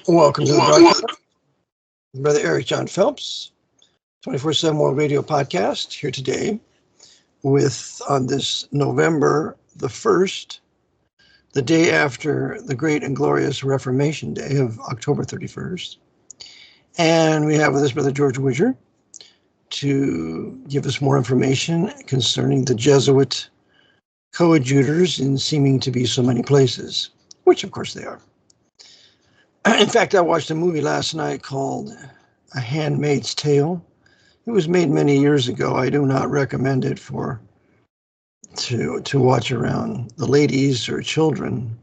Welcome to the broadcast. Brother Eric John Phelps, 24/7 World Radio Podcast, here today with, on this November the 1st, the day after the great and glorious Reformation Day of October 31st. And we have with us Brother George Widger to give us more information concerning the Jesuit Coadjutors in seeming to be so many places, which of course they are. In fact, I watched a movie last night called A Handmaid's Tale. It was made many years ago. I do not recommend it to watch around the ladies or children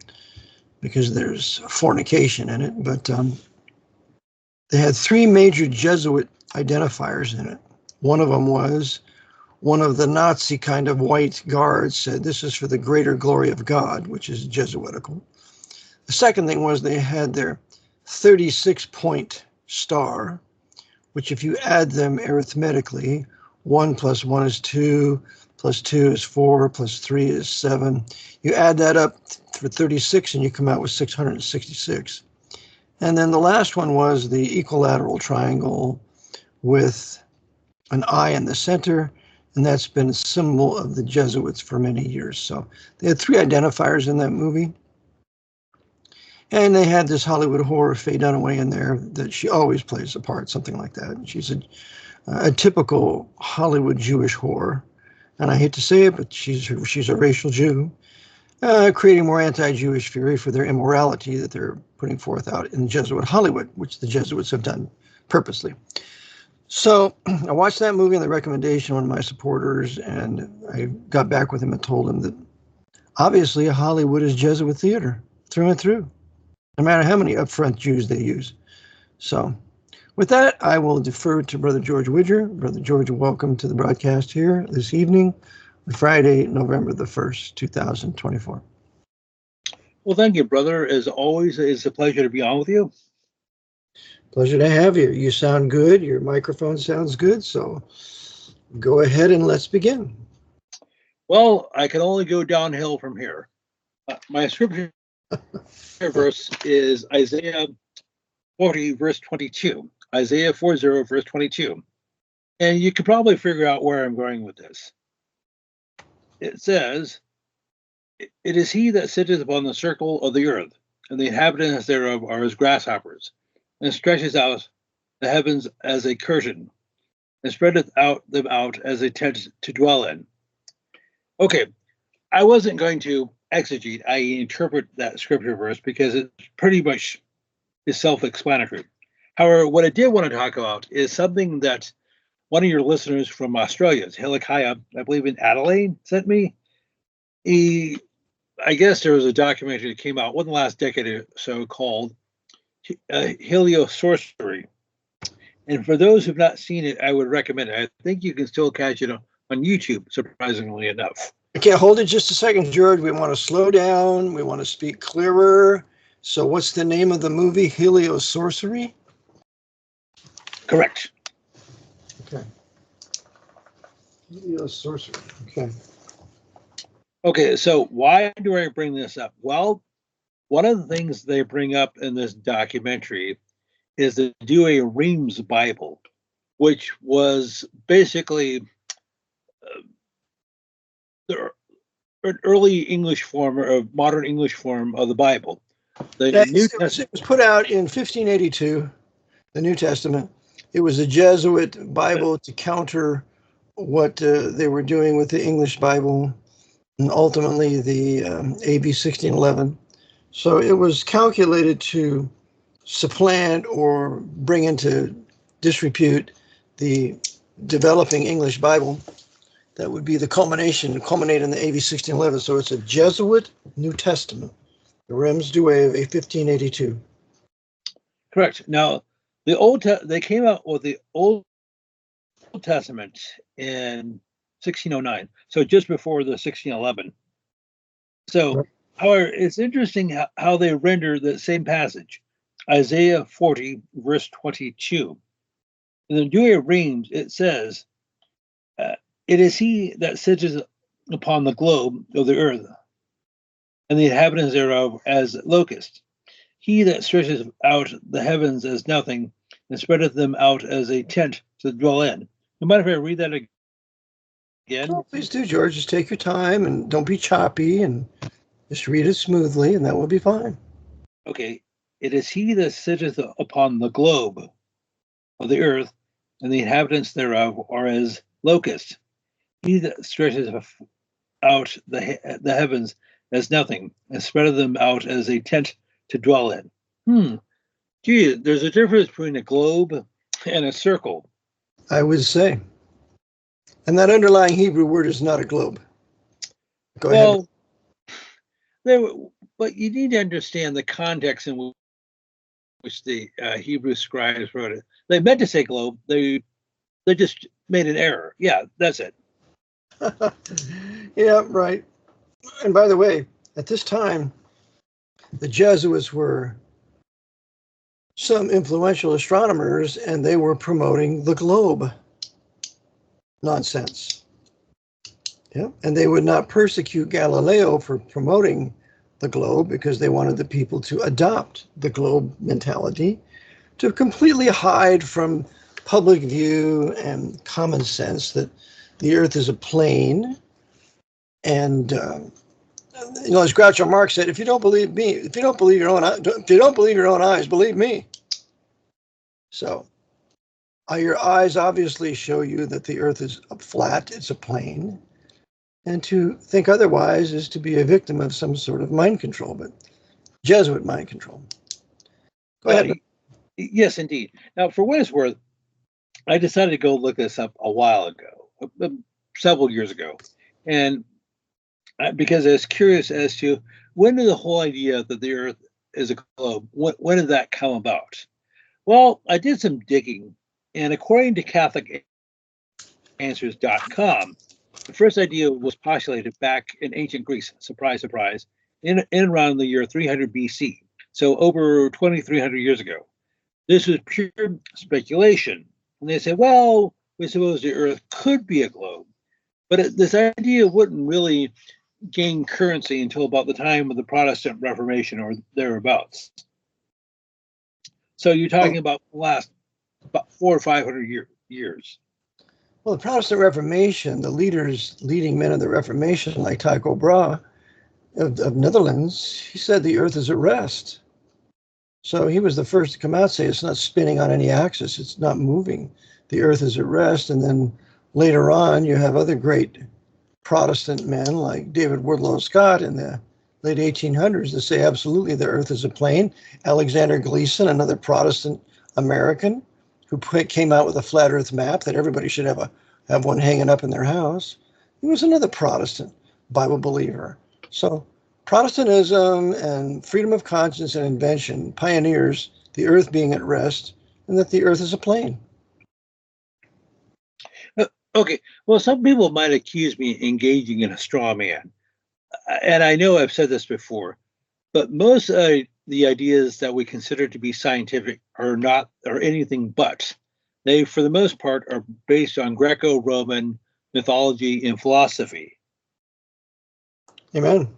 because there's fornication in it. But they had three major Jesuit identifiers in it. One of them was one of the Nazi kind of white guards said, "This is for the greater glory of God," which is Jesuitical. The second thing was they had their 36-point star, which if you add them arithmetically, 1 + 1 is 2, + 2 is 4, + 3 is 7. You add that up for 36 and you come out with 666. And then the last one was the equilateral triangle with an eye in the center, and that's been a symbol of the Jesuits for many years. So they had three identifiers in that movie. And they had this Hollywood whore, Faye Dunaway, in there that she always plays a part, something like that. And she's a typical Hollywood Jewish whore. And I hate to say it, but she's a racial Jew, creating more anti-Jewish fury for their immorality that they're putting forth out in Jesuit Hollywood, which the Jesuits have done purposely. So I watched that movie on the recommendation of one of my supporters, and I got back with him and told him that obviously Hollywood is Jesuit theater through and through, no matter how many upfront Jews they use. So with that, I will defer to Brother George Widger. Brother George, welcome to the broadcast here this evening, Friday, November the 1st, 2024. Well, thank you, brother. As always, it's a pleasure to be on with you. Pleasure to have you. You sound good. Your microphone sounds good. So go ahead and let's begin. Well, I can only go downhill from here. My scripture verse is Isaiah 40, verse 22. Isaiah 40, verse 22. And you can probably figure out where I'm going with this. It says, "It is he that sitteth upon the circle of the earth, and the inhabitants thereof are as grasshoppers, and stretches out the heavens as a curtain, and spreadeth out them out as a tent to dwell in." Okay, I wasn't going to exegete, i.e. interpret that scripture verse, because it pretty much is self-explanatory. However, what I did want to talk about is something that one of your listeners from Australia, Hilkiah, I believe in Adelaide, sent me. I guess there was a documentary that came out within the last decade or so called Heliosorcery. And for those who've not seen it, I would recommend it. I think you can still catch it on YouTube, surprisingly enough. Okay, hold it just a second, George. We want to slow down. We want to speak clearer. So what's the name of the movie? Heliosorcery? Correct. Okay. Heliosorcery. Okay. Okay, so why do I bring this up? Well, one of the things they bring up in this documentary is the Douay Rheims Bible, which was basically an early English form or modern English form of the Bible. It was put out in 1582, the New Testament. It was a Jesuit Bible to counter what they were doing with the English Bible, and ultimately the AB 1611. So it was calculated to supplant or bring into disrepute the developing English Bible. That would be the culminate in the AB 1611. So it's a Jesuit New Testament, the Rheims Douay of 1582. Correct. Now, they came out with the Old Testament in 1609, so just before the 1611. So, right. However, it's interesting how they render the same passage, Isaiah 40, verse 22. In the Douay Rheims, it says, "It is he that sitteth upon the globe of the earth, and the inhabitants thereof as locusts. he that stretches out the heavens as nothing and spreadeth them out as a tent to dwell in. No matter if I read that again. Oh, please do, George. Just take your time and don't be choppy and just read it smoothly, and that will be fine. Okay. It is he that sitteth upon the globe of the earth, and the inhabitants thereof are as locusts. He that stretches out the heavens as nothing, and spreadeth them out as a tent to dwell in. Gee, there's a difference between a globe and a circle. I would say. And that underlying Hebrew word is not a globe. Go ahead. But you need to understand the context in which the Hebrew scribes wrote it. They meant to say globe. They just made an error. Yeah, that's it. Yeah, right. And by the way, at this time, the Jesuits were some influential astronomers, and they were promoting the globe nonsense. Yeah, and they would not persecute Galileo for promoting the globe because they wanted the people to adopt the globe mentality, to completely hide from public view and common sense that the earth is a plane. And as Groucho Marx said, if you don't believe me, if you don't believe your own eyes, believe me. So your eyes obviously show you that the earth is flat, it's a plane. And to think otherwise is to be a victim of some sort of mind control, but Jesuit mind control. Go ahead. Yes, indeed. Now, for what it's worth, I decided to go look this up a while ago, several years ago. And because I was curious as to when did the whole idea that the earth is a globe, when did that come about? Well, I did some digging, and according to CatholicAnswers.com, the first idea was postulated back in ancient Greece, surprise, surprise, in around the year 300 BC, so over 2,300 years ago. This was pure speculation. And they said, well, we suppose the earth could be a globe. But this idea wouldn't really gain currency until about the time of the Protestant Reformation or thereabouts. So you're talking about the last about 400 or 500 years. Well, the Protestant Reformation, the leading men of the Reformation, like Tycho Brahe of Netherlands, he said the earth is at rest. So he was the first to come out and say it's not spinning on any axis, it's not moving. The earth is at rest. And then later on, you have other great Protestant men like David Wardlaw Scott in the late 1800s that say absolutely the earth is a plane. Alexander Gleason, another Protestant American, who came out with a flat earth map that everybody should have one hanging up in their house. He was another Protestant Bible believer. So Protestantism and freedom of conscience and invention pioneers the earth being at rest and that the earth is a plane. Okay, well, some people might accuse me of engaging in a straw man. And I know I've said this before, but most of the ideas that we consider to be scientific are anything but. They, for the most part, are based on Greco-Roman mythology and philosophy. Amen.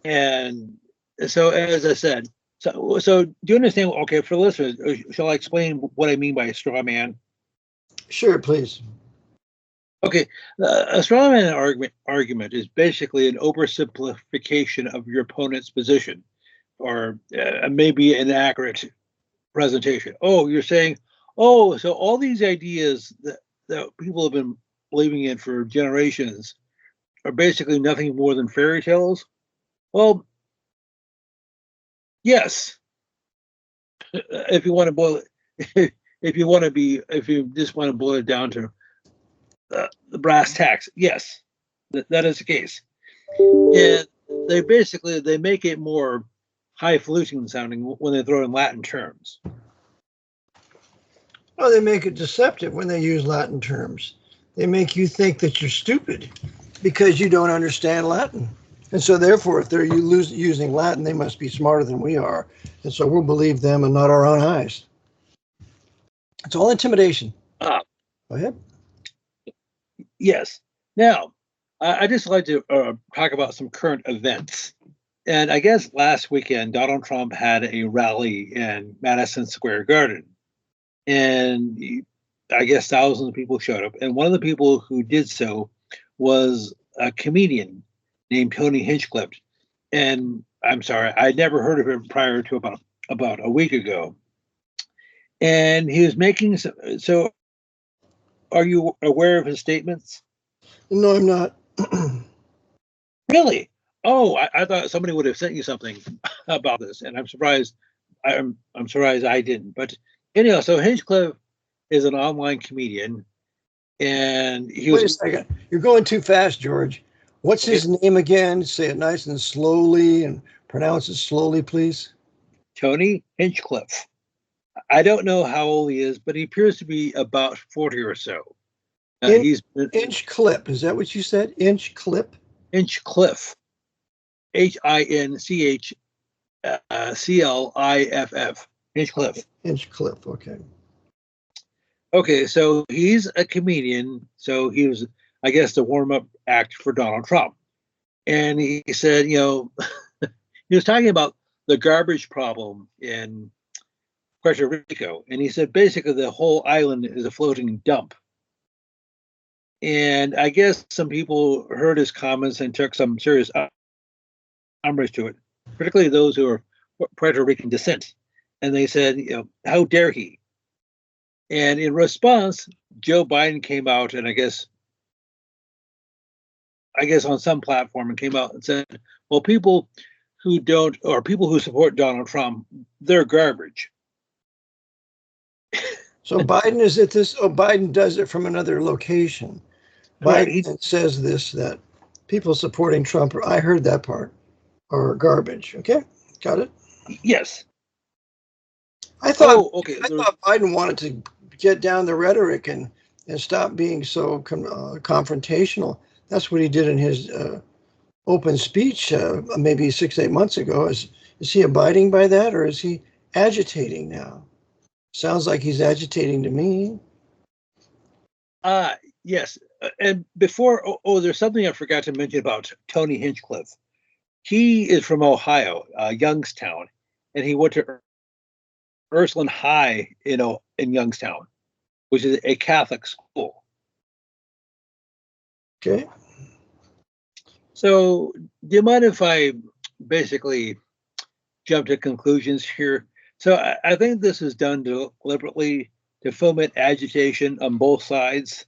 And so, as I said, so do you understand? Okay, for listeners, shall I explain what I mean by a straw man? Sure, please. Okay, a straw man argument is basically an oversimplification of your opponent's position, or maybe an accurate presentation. Oh, you're saying, so all these ideas that people have been believing in for generations are basically nothing more than fairy tales? Well, yes. If you want to boil it, if you just want to boil it down to the brass tacks, yes, that is the case. And they make it more highfalutin sounding when they throw in Latin terms. Oh, they make it deceptive when they use Latin terms. They make you think that you're stupid because you don't understand Latin. And so therefore, if they're using Latin, they must be smarter than we are. And so we'll believe them and not our own eyes. It's all intimidation. Go ahead. Yes. Now, I just like to talk about some current events. And I guess last weekend, Donald Trump had a rally in Madison Square Garden. And I guess thousands of people showed up. And one of the people who did so was a comedian named Tony Hinchcliffe. And I'm sorry, I'd never heard of him prior to about a week ago. And he was making so. Are you aware of his statements? No, I'm not. Really? Oh, I thought somebody would have sent you something about this, and I'm surprised. I'm surprised I didn't. But anyhow, so Hinchcliffe is an online comedian, and he Wait a was second. You're going too fast, George. What's his name again? Say it nice and slowly and pronounce it slowly, please. Tony Hinchcliffe. I don't know how old he is, but he appears to be about 40 or so. He's Inchcliffe. Is that what you said? Inchcliffe? Hinchcliffe. Hinchcliff. Hinchcliffe. Hinchcliffe, okay. Okay, so he's a comedian. So he was, I guess, the warm-up act for Donald Trump. And he said, he was talking about the garbage problem in Puerto Rico. And he said, basically, the whole island is a floating dump. And I guess some people heard his comments and took some serious umbrage to it, particularly those who are Puerto Rican descent. And they said, how dare he? And in response, Joe Biden came out, and I guess on some platform, and came out and said, well, people who don't, or people who support Donald Trump, they're garbage. So Biden is at this, Biden does it from another location. Biden says this, that people supporting Trump, I heard that part, are garbage. Okay, got it? Yes. I thought Biden wanted to get down the rhetoric and stop being so confrontational. That's what he did in his open speech maybe 6-8 months ago. Is he abiding by that, or is he agitating now? Sounds like he's agitating to me. Yes. And before, there's something I forgot to mention about Tony Hinchcliffe. He is from Ohio, Youngstown, and he went to Ursuline High, in Youngstown, which is a Catholic school. Okay. So, do you mind if I basically jump to conclusions here? So, I think this is done deliberately to foment agitation on both sides.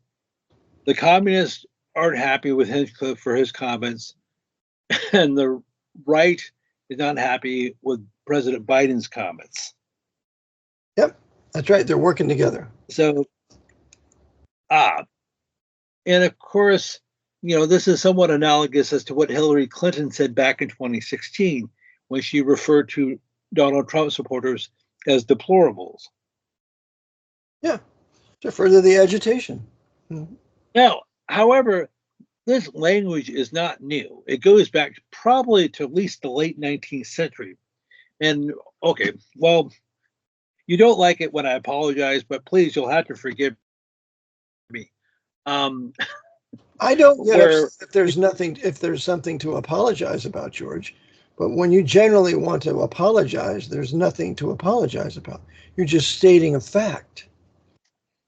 The communists aren't happy with Hinchcliffe for his comments, and the right is not happy with President Biden's comments. Yep, that's right. They're working together. So, and of course, this is somewhat analogous as to what Hillary Clinton said back in 2016 when she referred to Donald Trump supporters as deplorables. Yeah, to further the agitation. Mm-hmm. Now, however, this language is not new. It goes back probably to at least the late 19th century. And okay, well, you don't like it when I apologize, but please, you'll have to forgive me. I don't get upset if there's something to apologize about, George. But when you generally want to apologize, there's nothing to apologize about. You're just stating a fact.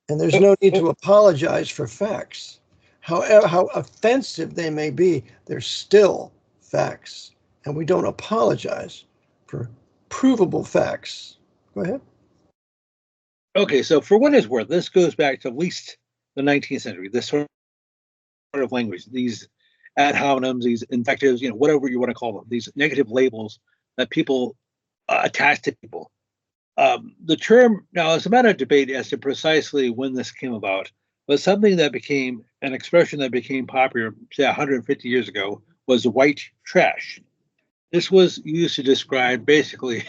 And there's no need to apologize for facts. However, how offensive they may be, they're still facts. And we don't apologize for provable facts. Go ahead. Okay, so for what it's worth, this goes back to at least the 19th century, this sort of language, these ad hominems, these invectives, whatever you want to call them, these negative labels that people attach to people. The term, now it's a matter of debate as to precisely when this came about, but something that became an expression that became popular, say 150 years ago, was white trash. This was used to describe basically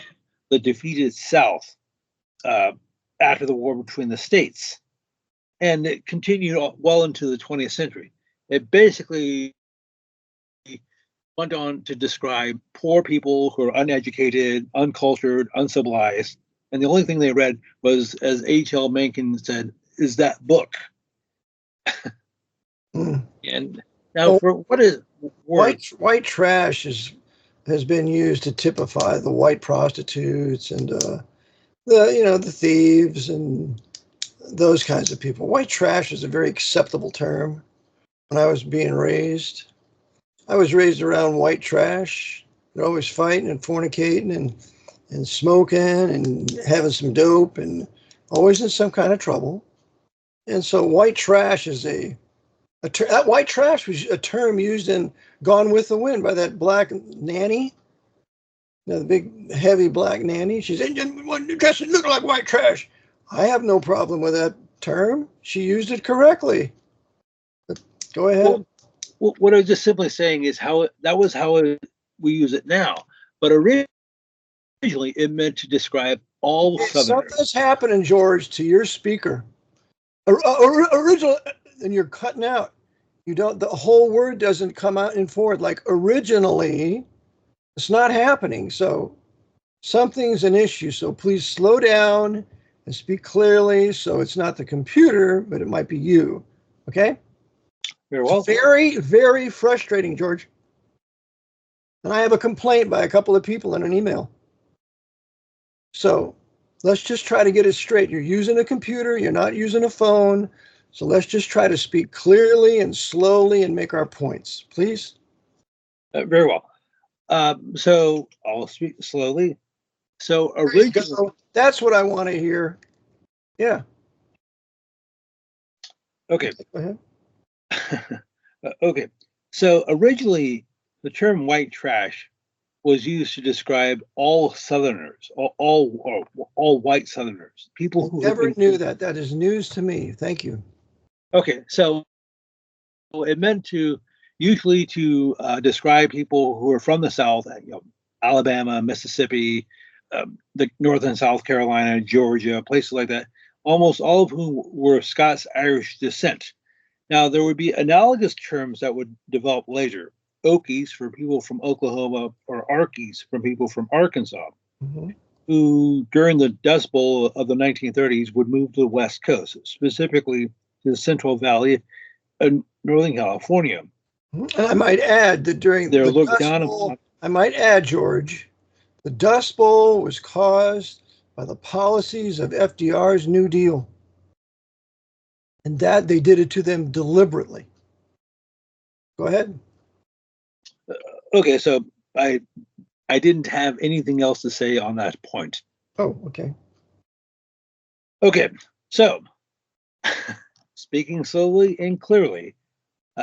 the defeated South after the war between the states. And it continued well into the 20th century. It basically went on to describe poor people who are uneducated, uncultured, uncivilized. And the only thing they read was, as H.L. Mencken said, is that book. And now, for what is white trash is has been used to typify the white prostitutes and the thieves and those kinds of people. White trash is a very acceptable term. When I was being raised, I was raised around white trash. They're always fighting and fornicating and smoking and having some dope and always in some kind of trouble. And so white trash is that white trash was a term used in Gone with the Wind by that black nanny, the big heavy black nanny. She said, "Doesn't look like white trash." I have no problem with that term. She used it correctly. But go ahead. Well, what I was just simply saying is we use it now. But originally, it meant to describe all Southerners. Something's happening, George, to your speaker. Original, and you're cutting out. The whole word doesn't come out in forward. Like originally, it's not happening. So something's an issue. So please slow down and speak clearly. So it's not the computer, but it might be you. Okay? Very well. Very, very frustrating, George. And I have a complaint by a couple of people in an email. So let's just try to get it straight. You're using a computer, you're not using a phone. So let's just try to speak clearly and slowly and make our points, please. Very well. So I'll speak slowly. So originally, that's what I want to hear. Yeah. Okay. Go ahead. Okay. So originally, the term white trash was used to describe all Southerners, all white Southerners, people who never knew that. That is news to me. Thank you. Okay, so it meant usually to describe people who are from the South, Alabama, Mississippi, the Northern South Carolina, Georgia, places like that, almost all of whom were of Scots-Irish descent. Now, there would be analogous terms that would develop later. Okies for people from Oklahoma, or Arkies from people from Arkansas, who during the Dust Bowl of the 1930s would move to the West Coast, specifically to the Central Valley of Northern California. And I might add that during the Dust Bowl, I might add, George, the Dust Bowl was caused by the policies of FDR's New Deal. And that they did it to them deliberately. Go ahead. Okay, so I didn't have anything else to say on that point. Oh, okay. Okay, so speaking slowly and clearly,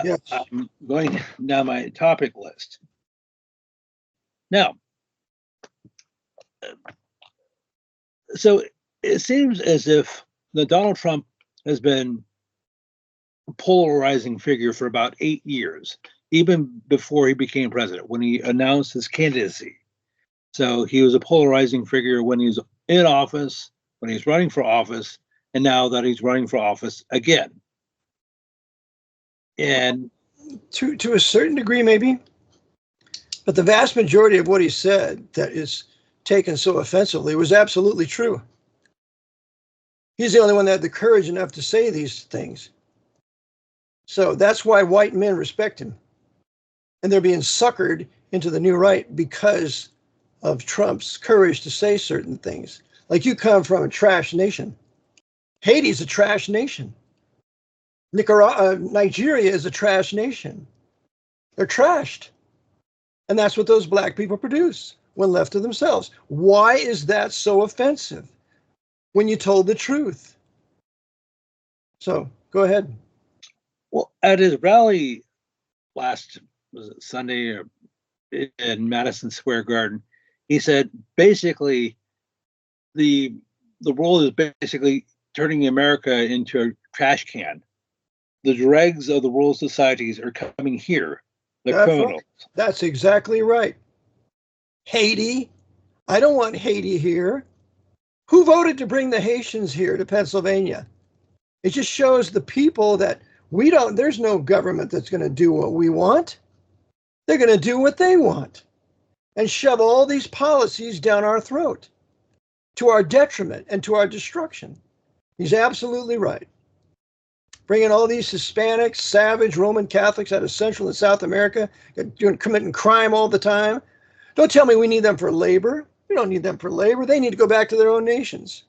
yes. I'm going down my topic list. Now, so it seems as if Donald Trump has been a polarizing figure for about 8 years, even before he became president, when he announced his candidacy. So he was a polarizing figure when he was in office, when he was running for office, and now that he's running for office again. And to a certain degree, maybe, but the vast majority of what he said that is taken so offensively was absolutely true. He's the only one that had the courage enough to say these things. So that's why white men respect him. And they're being suckered into the new right because of Trump's courage to say certain things. Like, you come from a trash nation. Haiti's a trash nation. Nigeria is a trash nation. They're trashed. And that's what those black people produce when left to themselves. Why is that so offensive when you told the truth? So go ahead. Well, at his rally last Sunday in Madison Square Garden, he said basically the world is basically turning America into a trash can. The dregs of the world societies are coming here. The criminals. Right. That's exactly right. Haiti. I don't want Haiti here. Who voted to bring the Haitians here to Pennsylvania? It just shows the people that there's no government that's going to do what we want. They're going to do what they want and shove all these policies down our throat to our detriment and to our destruction. He's absolutely right. Bringing all these Hispanic, savage Roman Catholics out of Central and South America, committing crime all the time, Don't tell me we need them for labor. We don't need them for labor. They need to go back to their own nations.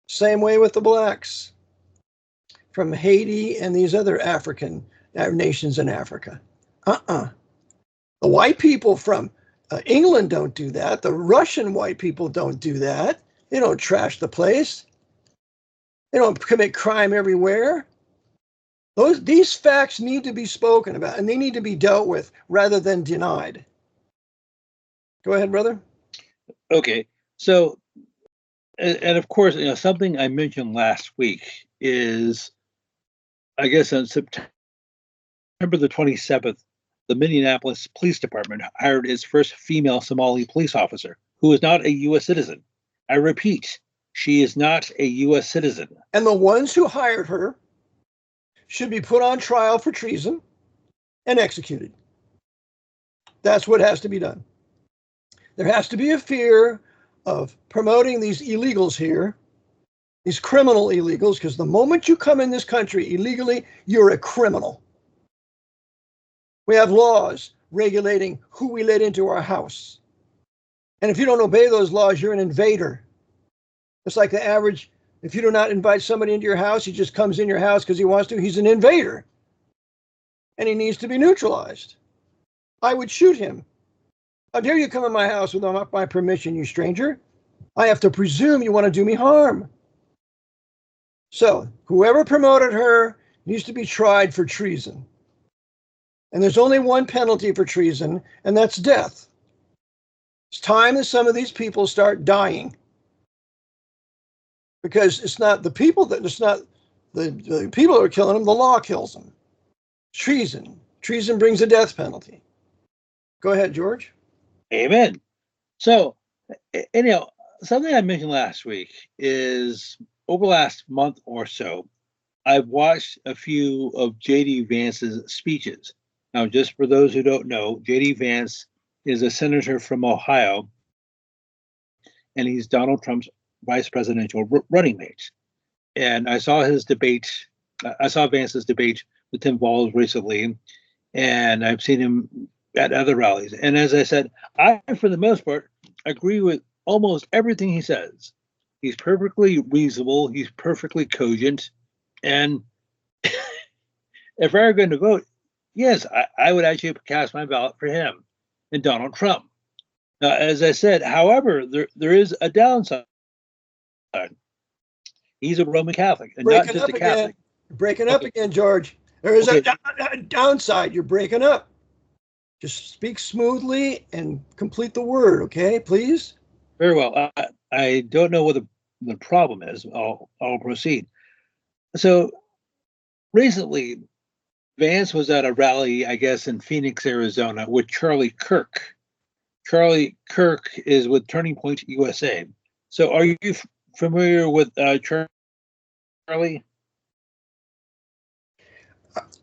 Same way with the blacks from Haiti and these other African nations in Africa. The white people from England don't do that. The Russian white people don't do that. They don't trash the place. They don't commit crime everywhere. These facts need to be spoken about, and they need to be dealt with rather than denied. Go ahead, brother. Okay, so, and of course, something I mentioned last week is, I guess on September the 27th, the Minneapolis Police Department hired its first female Somali police officer, who is not a U.S. citizen. I repeat, she is not a U.S. citizen. And the ones who hired her should be put on trial for treason and executed. That's what has to be done. There has to be a fear of promoting these illegals here, these criminal illegals, because the moment you come in this country illegally, you're a criminal. We have laws regulating who we let into our house. And if you don't obey those laws, you're an invader. It's like the average, if you do not invite somebody into your house, he just comes in your house because he wants to, he's an invader. And he needs to be neutralized. I would shoot him. How dare you come in my house without my permission, you stranger? I have to presume you want to do me harm. So whoever promoted her needs to be tried for treason. And there's only one penalty for treason, and that's death. It's time that some of these people start dying. Because it's not the people that the people that are killing them, the law kills them. Treason. Treason brings a death penalty. Go ahead, George. Amen. So, anyhow, something I mentioned last week is over the last month or so, I've watched a few of J.D. Vance's speeches. Now, just for those who don't know, J.D. Vance is a senator from Ohio, and he's Donald Trump's vice presidential running mate. And I saw Vance's debate with Tim Walz recently, and I've seen him at other rallies. And as I said, I, for the most part, agree with almost everything he says. He's perfectly reasonable. He's perfectly cogent. And if I were going to vote, yes, I would actually cast my ballot for him and Donald Trump. Now, as I said, however, there is a downside. He's a Roman Catholic, and not just a Catholic. Breaking up again, George. There is a downside. You're breaking up. Just speak smoothly and complete the word, okay, please? Very well. I don't know what the problem is. I'll proceed. So recently, Vance was at a rally, I guess, in Phoenix, Arizona, with Charlie Kirk. Charlie Kirk is with Turning Point USA. So are you familiar with Charlie?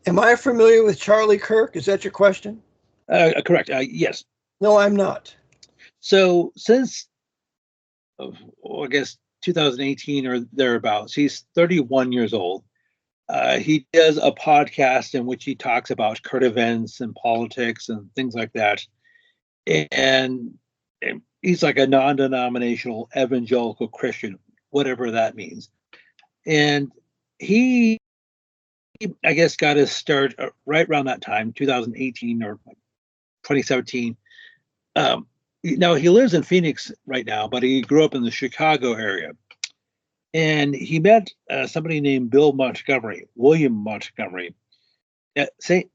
Am I familiar with Charlie Kirk? Is that your question? Correct. Yes. No, I'm not. So since, I guess, 2018 or thereabouts, he's 31 years old. He does a podcast in which he talks about current events and politics and things like that. And he's like a non-denominational evangelical Christian, whatever that means. And he, I guess, got his start right around that time, 2018 or 2017. Now, he lives in Phoenix right now, but he grew up in the Chicago area. And he met somebody named William Montgomery, at St.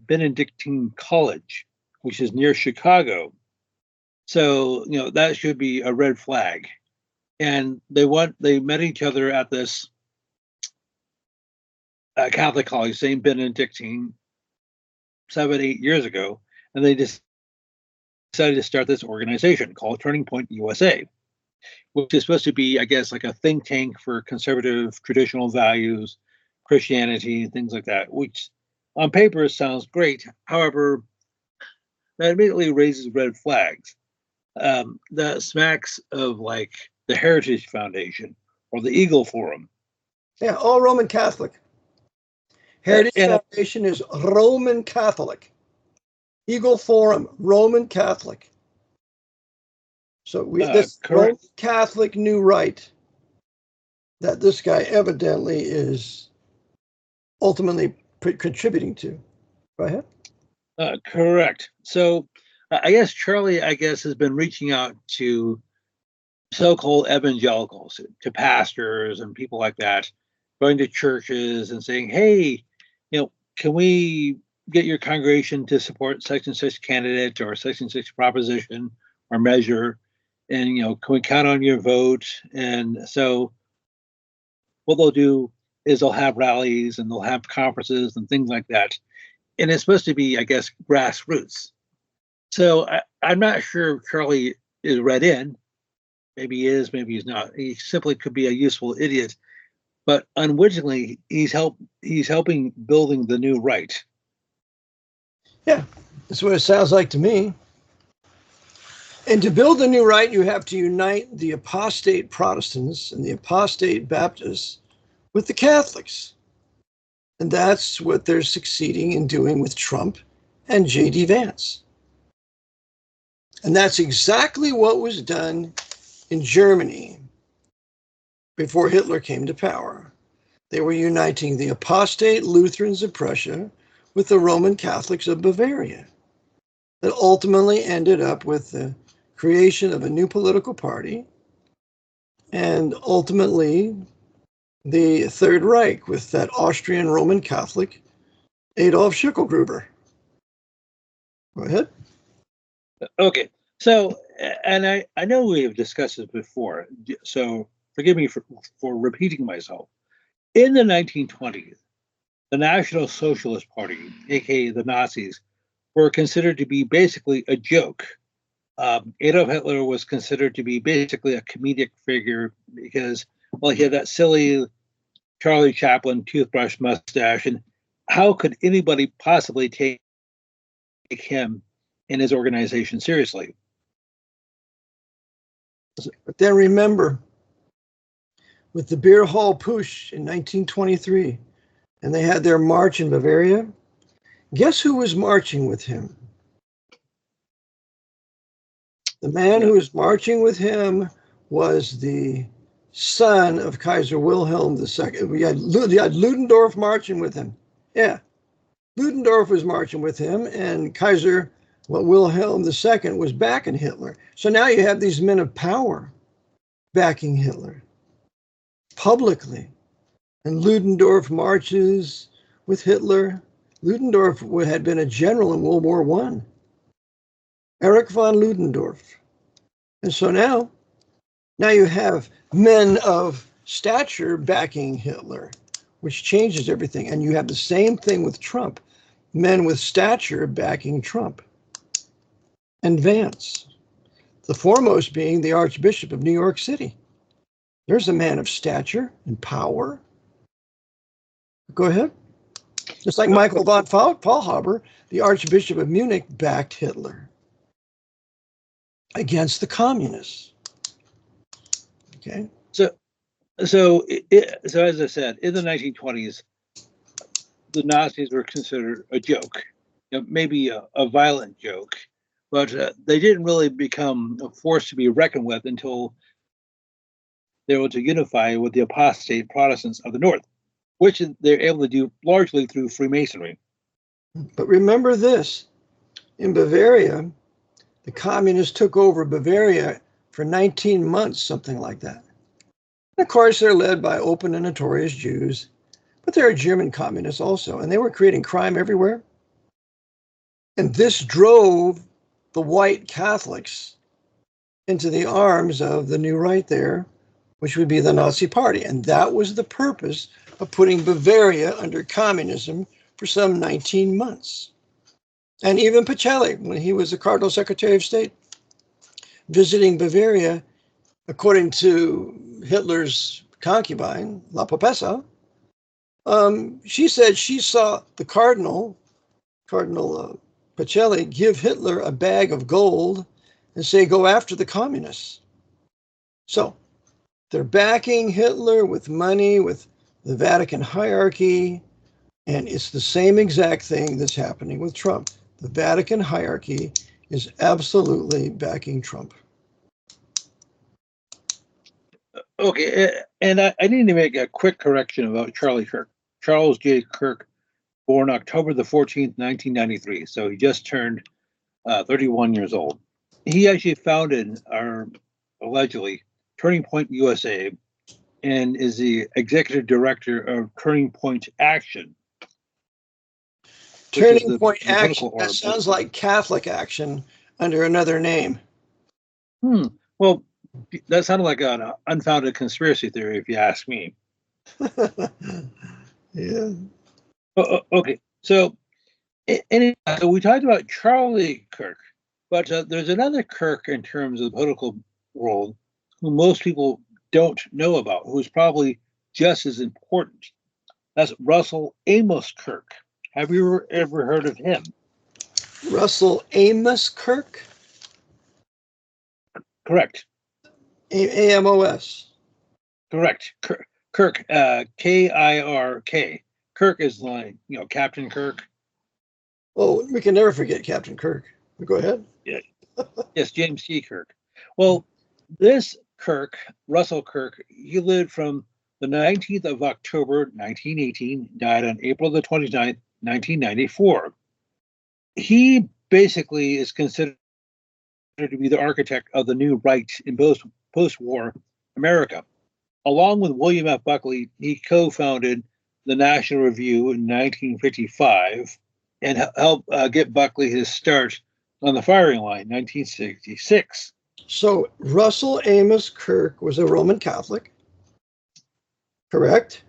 Benedictine College, which is near Chicago. So, that should be a red flag. And they met each other at this Catholic college, St. Benedictine, 7-8 years ago. And they decided to start this organization called Turning Point USA, which is supposed to be, I guess, like a think tank for conservative traditional values, Christianity, things like that, which on paper sounds great. However, that immediately raises red flags. That smacks of like the Heritage Foundation or the Eagle Forum. Yeah, all Roman Catholic. Heritage Foundation is Roman Catholic. Eagle Forum, Roman Catholic. So this Roman Correct. Catholic new right that this guy evidently is ultimately contributing to. Go ahead. Correct. So I guess Charlie, has been reaching out to so-called evangelicals, to pastors and people like that, going to churches and saying, "Hey, can we get your congregation to support such and such candidate or such and such proposition or measure? And can we count on your vote?" And so what they'll do is they'll have rallies and they'll have conferences and things like that. And it's supposed to be, I guess, grassroots. So I'm not sure if Charlie is read in. Maybe he is, maybe he's not. He simply could be a useful idiot, but unwittingly, he's helping building the new right. Yeah, that's what it sounds like to me. And to build the new right, you have to unite the apostate Protestants and the apostate Baptists with the Catholics. And that's what they're succeeding in doing with Trump and J.D. Vance. And that's exactly what was done in Germany before Hitler came to power. They were uniting the apostate Lutherans of Prussia with the Roman Catholics of Bavaria. That ultimately ended up with the creation of a new political party and ultimately the Third Reich with that Austrian Roman Catholic Adolf Schicklgruber. Go ahead. Okay. So, and I know we have discussed this before, so forgive me for repeating myself. In the 1920s, the National Socialist Party, aka the Nazis, were considered to be basically a joke. Adolf Hitler was considered to be basically a comedic figure because, well, he had that silly Charlie Chaplin toothbrush mustache, and how could anybody possibly take him and his organization seriously? But then remember, with the Beer Hall Push in 1923, and they had their march in Bavaria, guess who was marching with him? The man who was marching with him was the son of Kaiser Wilhelm II. We had Ludendorff marching with him. Yeah, Ludendorff was marching with him, and Kaiser Wilhelm II was backing Hitler. So now you have these men of power backing Hitler publicly. And Ludendorff marches with Hitler. Ludendorff had been a general in World War I. Erich von Ludendorff. And so now you have men of stature backing Hitler, which changes everything. And you have the same thing with Trump. Men with stature backing Trump and Vance. The foremost being the Archbishop of New York City. There's a man of stature and power. Go ahead. Just like Michael von Faulhaber, the Archbishop of Munich backed Hitler against the communists. Okay. So as I said, in the 1920s, the Nazis were considered a joke, maybe a violent joke, but they didn't really become a force to be reckoned with until they were to unify with the apostate Protestants of the North, which they're able to do largely through Freemasonry. But remember this, in Bavaria, the communists took over Bavaria for 19 months, something like that. And of course, they're led by open and notorious Jews, but there are German communists also, and they were creating crime everywhere. And this drove the white Catholics into the arms of the new right there, which would be the Nazi Party. And that was the purpose of putting Bavaria under communism for some 19 months. And even Pacelli, when he was the Cardinal Secretary of State, visiting Bavaria, according to Hitler's concubine, La Popessa, she said she saw the Cardinal Pacelli, give Hitler a bag of gold and say, go after the communists. So they're backing Hitler with money, with the Vatican hierarchy, and it's the same exact thing that's happening with Trump. The Vatican hierarchy is absolutely backing Trump. Okay, and I need to make a quick correction about Charlie Kirk. Charles J. Kirk, born October the 14th, 1993. So he just turned 31 years old. He actually founded, or allegedly, Turning Point USA, and is the executive director of Turning Point Action. Turning Point Action, that sounds like Catholic Action under another name. Well, that sounded like an unfounded conspiracy theory, if you ask me. Yeah. Okay, so anyway, so we talked about Charlie Kirk, but there's another Kirk in terms of the political world who most people don't know about, who's probably just as important. That's Russell Amos Kirk. Have you ever heard of him? Russell Amos Kirk? Correct. Amos. Correct. Kirk, Kirk. Kirk is like, Captain Kirk. Oh, we can never forget Captain Kirk. Go ahead. Yeah. Yes, James T. Kirk. Well, this Kirk, Russell Kirk, he lived from the 19th of October, 1918, died on April the 29th, 1994. He basically is considered to be the architect of the new right in post-war America. Along with William F. Buckley, he co-founded the National Review in 1955 and helped get Buckley his start on the firing line, 1966. So Russell Amos Kirk was a Roman Catholic, correct?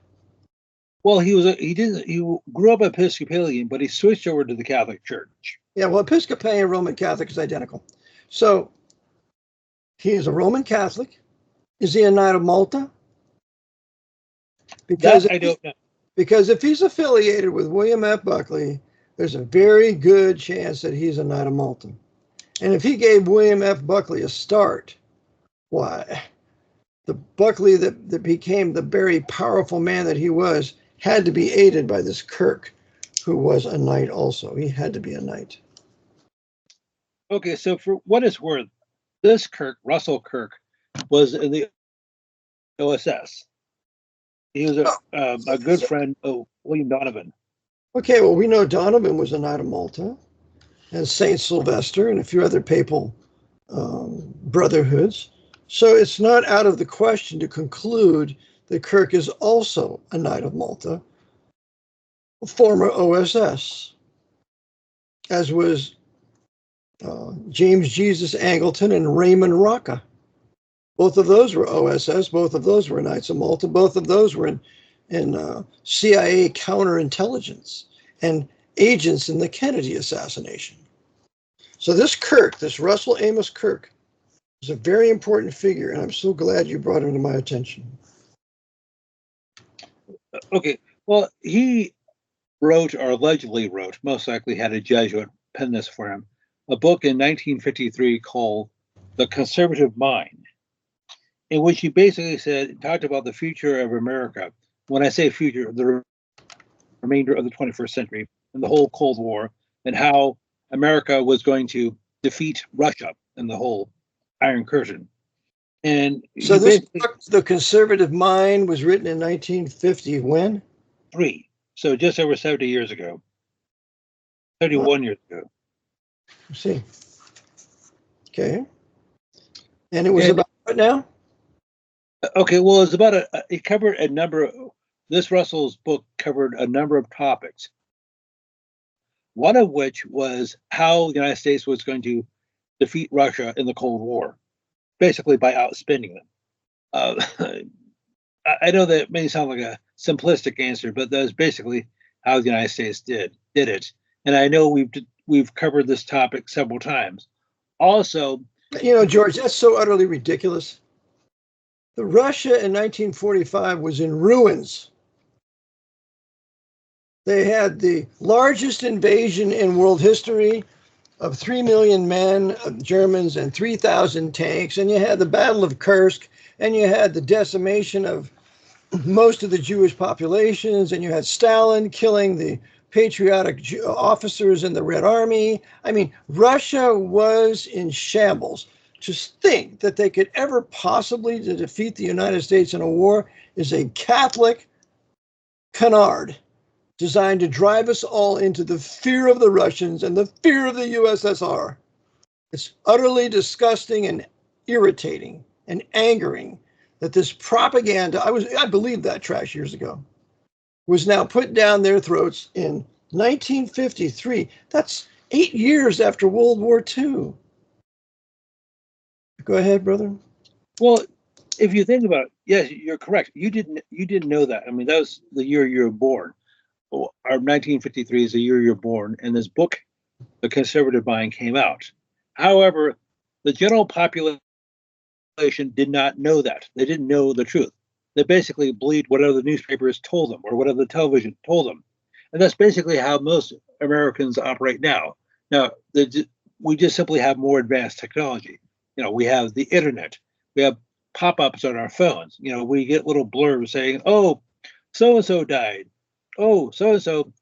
Well, he grew up Episcopalian, but he switched over to the Catholic Church. Yeah, well, Episcopalian and Roman Catholic is identical. So he is a Roman Catholic. Is he a Knight of Malta? Because I don't know. Because if he's affiliated with William F. Buckley, there's a very good chance that he's a Knight of Malta. And if he gave William F. Buckley a start, why, the Buckley that became the very powerful man that he was had to be aided by this Kirk, who was a knight also. He had to be a knight. Okay, so for what it's worth, this Kirk, Russell Kirk, was in the OSS. He was a good friend of William Donovan. Okay, well, we know Donovan was a Knight of Malta, and Saint Sylvester, and a few other papal brotherhoods. So it's not out of the question to conclude that Kirk is also a Knight of Malta, a former OSS, as was James Jesus Angleton and Raymond Rocca. Both of those were OSS. Both of those were Knights of Malta. Both of those were in CIA counterintelligence and agents in the Kennedy assassination. So this Kirk, this Russell Amos Kirk, is a very important figure, and I'm so glad you brought him to my attention. Okay, well, he wrote, or allegedly wrote, most likely had a Jesuit pen this for him, a book in 1953 called The Conservative Mind, in which he basically talked about the future of America. When I say future, the remainder of the 21st century and the whole Cold War, and how America was going to defeat Russia and the whole Iron Curtain. And so this book, The Conservative Mind, was written in 1950. When? So just over 70 years ago. 31 years ago. Let's see. Okay. And it was about what now? Okay, well, it's about it covered a number of, this Russell's book covered a number of topics. One of which was how the United States was going to defeat Russia in the Cold War, basically by outspending them. I know that may sound like a simplistic answer, but that's basically how the United States did it. And I know we've covered this topic several times. Also, George, that's so utterly ridiculous. The Russia in 1945 was in ruins. They had the largest invasion in world history of 3 million men, of Germans, and 3,000 tanks. And you had the Battle of Kursk, and you had the decimation of most of the Jewish populations, and you had Stalin killing the patriotic officers in the Red Army. I mean, Russia was in shambles. to think that they could ever possibly to defeat the United States in a war is a Catholic canard designed to drive us all into the fear of the Russians and the fear of the USSR. It's utterly disgusting and irritating and angering that this propaganda, I believed that trash years ago, was now put down their throats in 1953. That's 8 years after World War II. Go ahead, brother. Well, if you think about it, yes, you're correct. You didn't know that. I mean, that was the year you were born. Our 1953 is the year you're born, and this book, The Conservative Mind, came out. However, the general population did not know that. They didn't know the truth. They basically believed whatever the newspapers told them or whatever the television told them. And that's basically how most Americans operate now. Now, we just simply have more advanced technology. You know, we have the internet. We have pop-ups on our phones. You know, we get little blurbs saying, oh, so-and-so died. Oh, so-and-so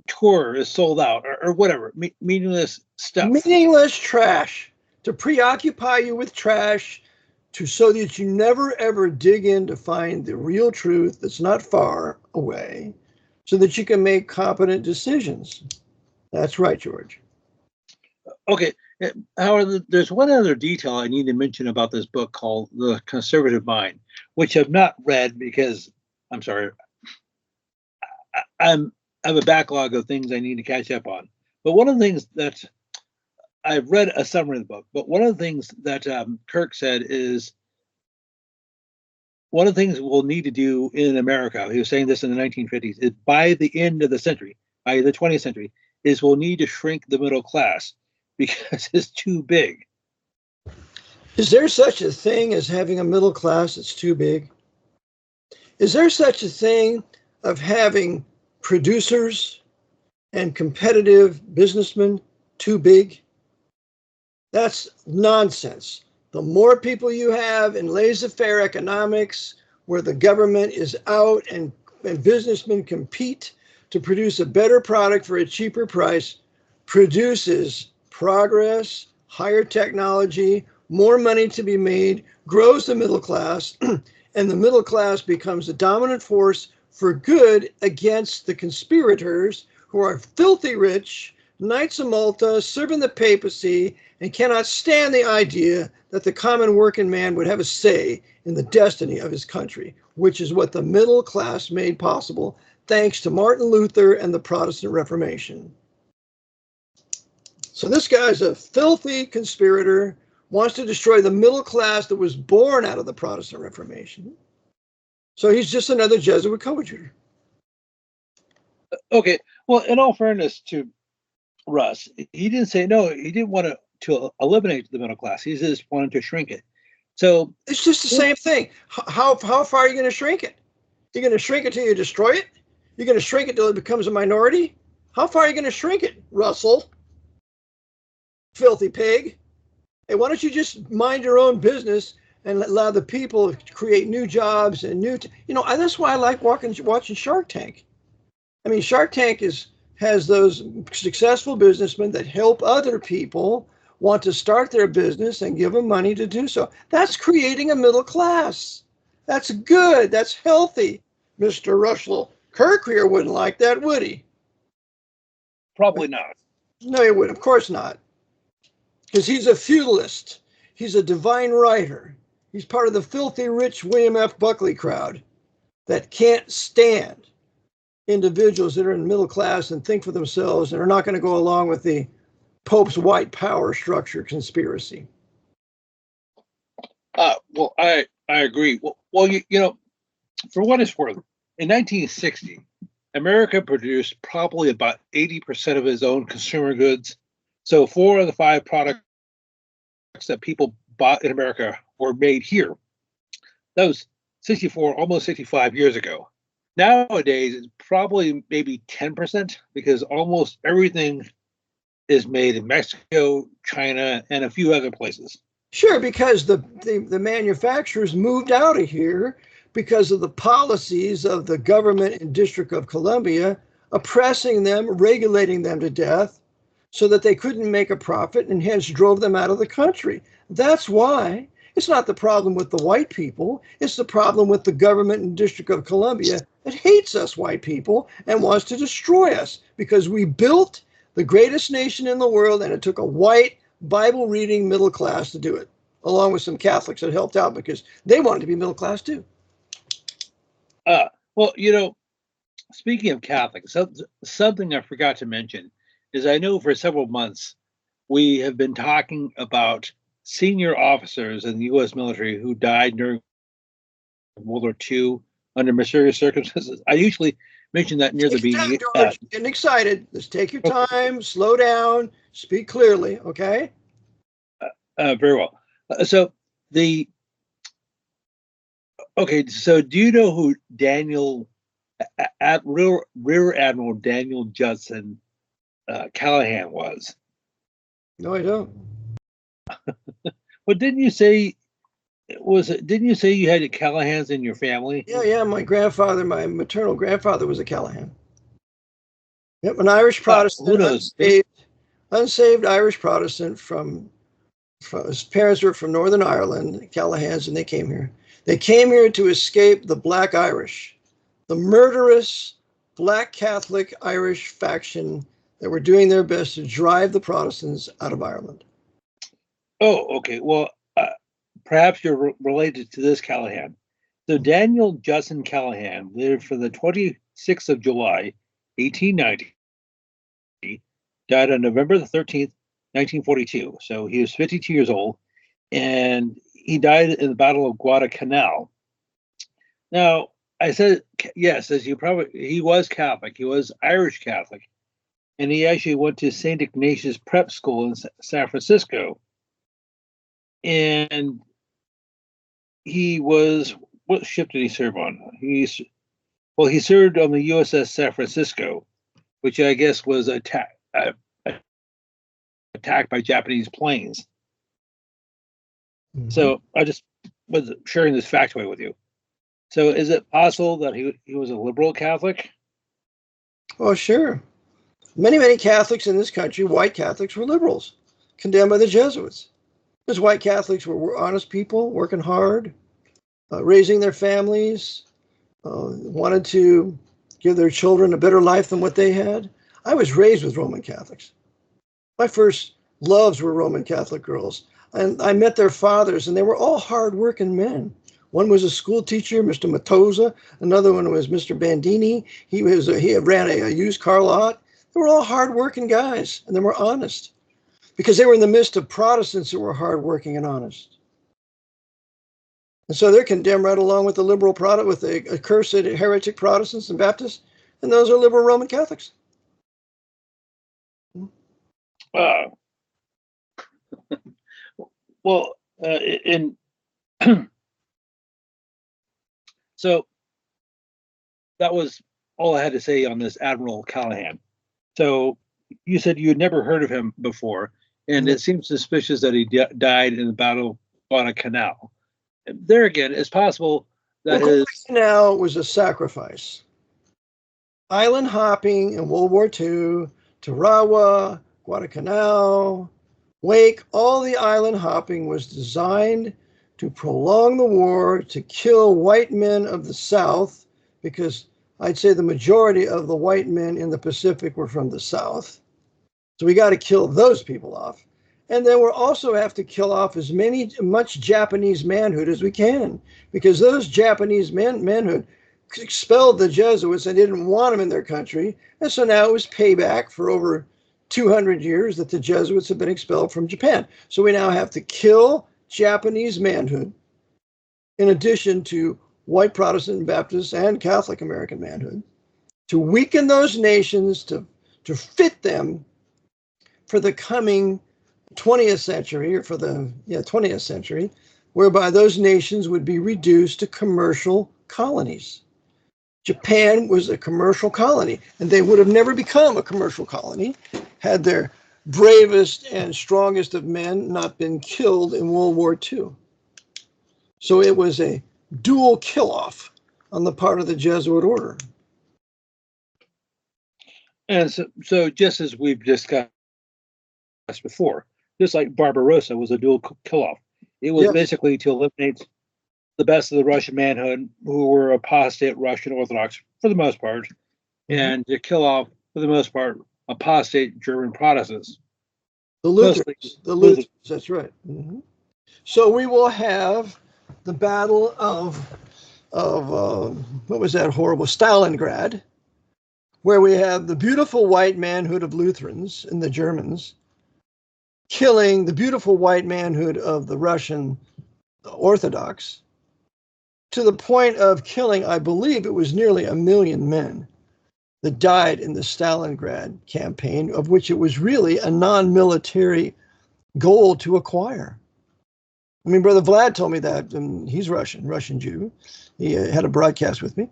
tour is sold out, or whatever, meaningless stuff. Meaningless trash to preoccupy you with trash, so that you never ever dig in to find the real truth that's not far away, so that you can make competent decisions. That's right, George. Okay. However, there's one other detail I need to mention about this book called The Conservative Mind, which I've not read because, I'm sorry, I have a backlog of things I need to catch up on. But one of the things that I've read a summary of the book, but one of the things that Kirk said is one of the things we'll need to do in America, he was saying this in the 1950s, is by the end of the century, by the 20th century, is we'll need to shrink the middle class because it's too big. Is there such a thing as having a middle class that's too big? Is there such a thing of having producers and competitive businessmen too big? That's nonsense. The more people you have in laissez-faire economics, where the government is out and businessmen compete to produce a better product for a cheaper price, produces progress, higher technology, more money to be made, grows the middle class, and the middle class becomes the dominant force for good against the conspirators who are filthy rich, Knights of Malta, serving the papacy, and cannot stand the idea that the common working man would have a say in the destiny of his country, which is what the middle class made possible thanks to Martin Luther and the Protestant Reformation. So this guy's a filthy conspirator, wants to destroy the middle class that was born out of the Protestant Reformation. So he's just another Jesuit coadjutor. Okay, well, in all fairness to Russ, he didn't say no. He didn't want to eliminate the middle class. He just wanted to shrink it. So it's just the same thing. How far are you going to shrink it? You're going to shrink it till you destroy it? You're going to shrink it till it becomes a minority? How far are you going to shrink it, Russell? Filthy pig. Hey, why don't you just mind your own business and allow the people to create new jobs and new, that's why I like watching Shark Tank. I mean, Shark Tank has those successful businessmen that help other people want to start their business and give them money to do so. That's creating a middle class. That's good. That's healthy. Mr. Russell Kirk here wouldn't like that, would he? Probably not. No, he wouldn't. Of course not. Because he's a feudalist. He's a divine writer. He's part of the filthy rich William F. Buckley crowd that can't stand individuals that are in middle class and think for themselves and are not going to go along with the Pope's white power structure conspiracy. Well, I agree. Well, for what it's worth, in 1960, America produced probably about 80% of its own consumer goods. So 4 of the 5 products that people bought in America were made here. That was 64, almost 65 years ago. Nowadays, it's probably maybe 10% because almost everything is made in Mexico, China, and a few other places. Sure, because the manufacturers moved out of here because of the policies of the government and District of Columbia oppressing them, regulating them to death. so that they couldn't make a profit and hence drove them out of the country. That's why. It's not the problem with the white people. It's the problem with the government and District of Columbia that hates us white people and wants to destroy us because we built the greatest nation in the world, and it took a white Bible-reading middle class to do it, along with some Catholics that helped out because they wanted to be middle class too. Well, speaking of Catholics, something I forgot to mention is I know for several months we have been talking about senior officers in the U.S. military who died during World War II under mysterious circumstances. I usually mention that near the beginning. George, getting excited. Let's take your time, slow down, speak clearly, okay? Very well. So do you know who Rear Admiral Daniel Judson Callahan was? No, I don't. Well, didn't you say you had Callahans in your family? Yeah. My maternal grandfather was a Callahan. Yep, an Irish Protestant, who knows? Unsaved Irish Protestant from his parents were from Northern Ireland, Callahans, and they came here. They came here to escape the Black Irish, the murderous Black Catholic Irish faction that were doing their best to drive the Protestants out of Ireland. Oh, okay. Well, perhaps you're related to this Callahan. So Daniel Judson Callahan lived from the 26th of July, 1890, died on November the 13th, 1942. So he was 52 years old, and he died in the Battle of Guadalcanal. Now, I said yes, he was Catholic. He was Irish Catholic, and he actually went to St. Ignatius Prep School in San Francisco. And what ship did he serve on? He served on the USS San Francisco, which I guess was attacked by Japanese planes. Mm-hmm. So I just was sharing this factoid with you. So is it possible that he was a liberal Catholic? Oh, sure. Many Catholics in this country, white Catholics, were liberals, condemned by the Jesuits. Because white Catholics were honest people, working hard, raising their families, wanted to give their children a better life than what they had. I was raised with Roman Catholics. My first loves were Roman Catholic girls. And I met their fathers, and they were all hard-working men. One was a school teacher, Mr. Matosa. Another one was Mr. Bandini. He ran a used car lot. They were all hard-working guys, and they were honest, because they were in the midst of Protestants who were hardworking and honest. And so they're condemned right along with the liberal with the accursed heretic Protestants and Baptists, and those are liberal Roman Catholics. Well, so that was all I had to say on this Admiral Callahan. So you said you had never heard of him before, and it seems suspicious that he died in the Battle of Guadalcanal. There again, it's possible that Guadalcanal was a sacrifice. Island hopping in World War II, Tarawa, Guadalcanal, Wake, all the island hopping was designed to prolong the war, to kill white men of the South, because I'd say the majority of the white men in the Pacific were from the South. So we got to kill those people off. And then we'll also have to kill off as much Japanese manhood as we can, because those Japanese manhood expelled the Jesuits and didn't want them in their country. And so now it was payback for over 200 years that the Jesuits have been expelled from Japan. So we now have to kill Japanese manhood, in addition to white Protestant, Baptist, and Catholic American manhood, to weaken those nations, to fit them for the coming 20th century, or for the 20th century, whereby those nations would be reduced to commercial colonies. Japan was a commercial colony, and they would have never become a commercial colony had their bravest and strongest of men not been killed in World War II. So it was a dual kill-off on the part of the Jesuit order. And so just as we've discussed, before. Just like Barbarossa was a dual kill-off. It was Yes. basically to eliminate the best of the Russian manhood who were apostate Russian Orthodox for the most part, and to kill off, for the most part, apostate German Protestants. The Lutherans. Mostly The Lutherans. That's right. So we will have the Battle of what was that horrible Stalingrad, where we have the beautiful white manhood of Lutherans and the Germans killing the beautiful white manhood of the Russian Orthodox, to the point of killing, I believe it was nearly 1 million men that died in the Stalingrad campaign, of which it was really a non-military goal to acquire. I mean, Brother Vlad told me that, and he's Russian Jew. He had a broadcast with me.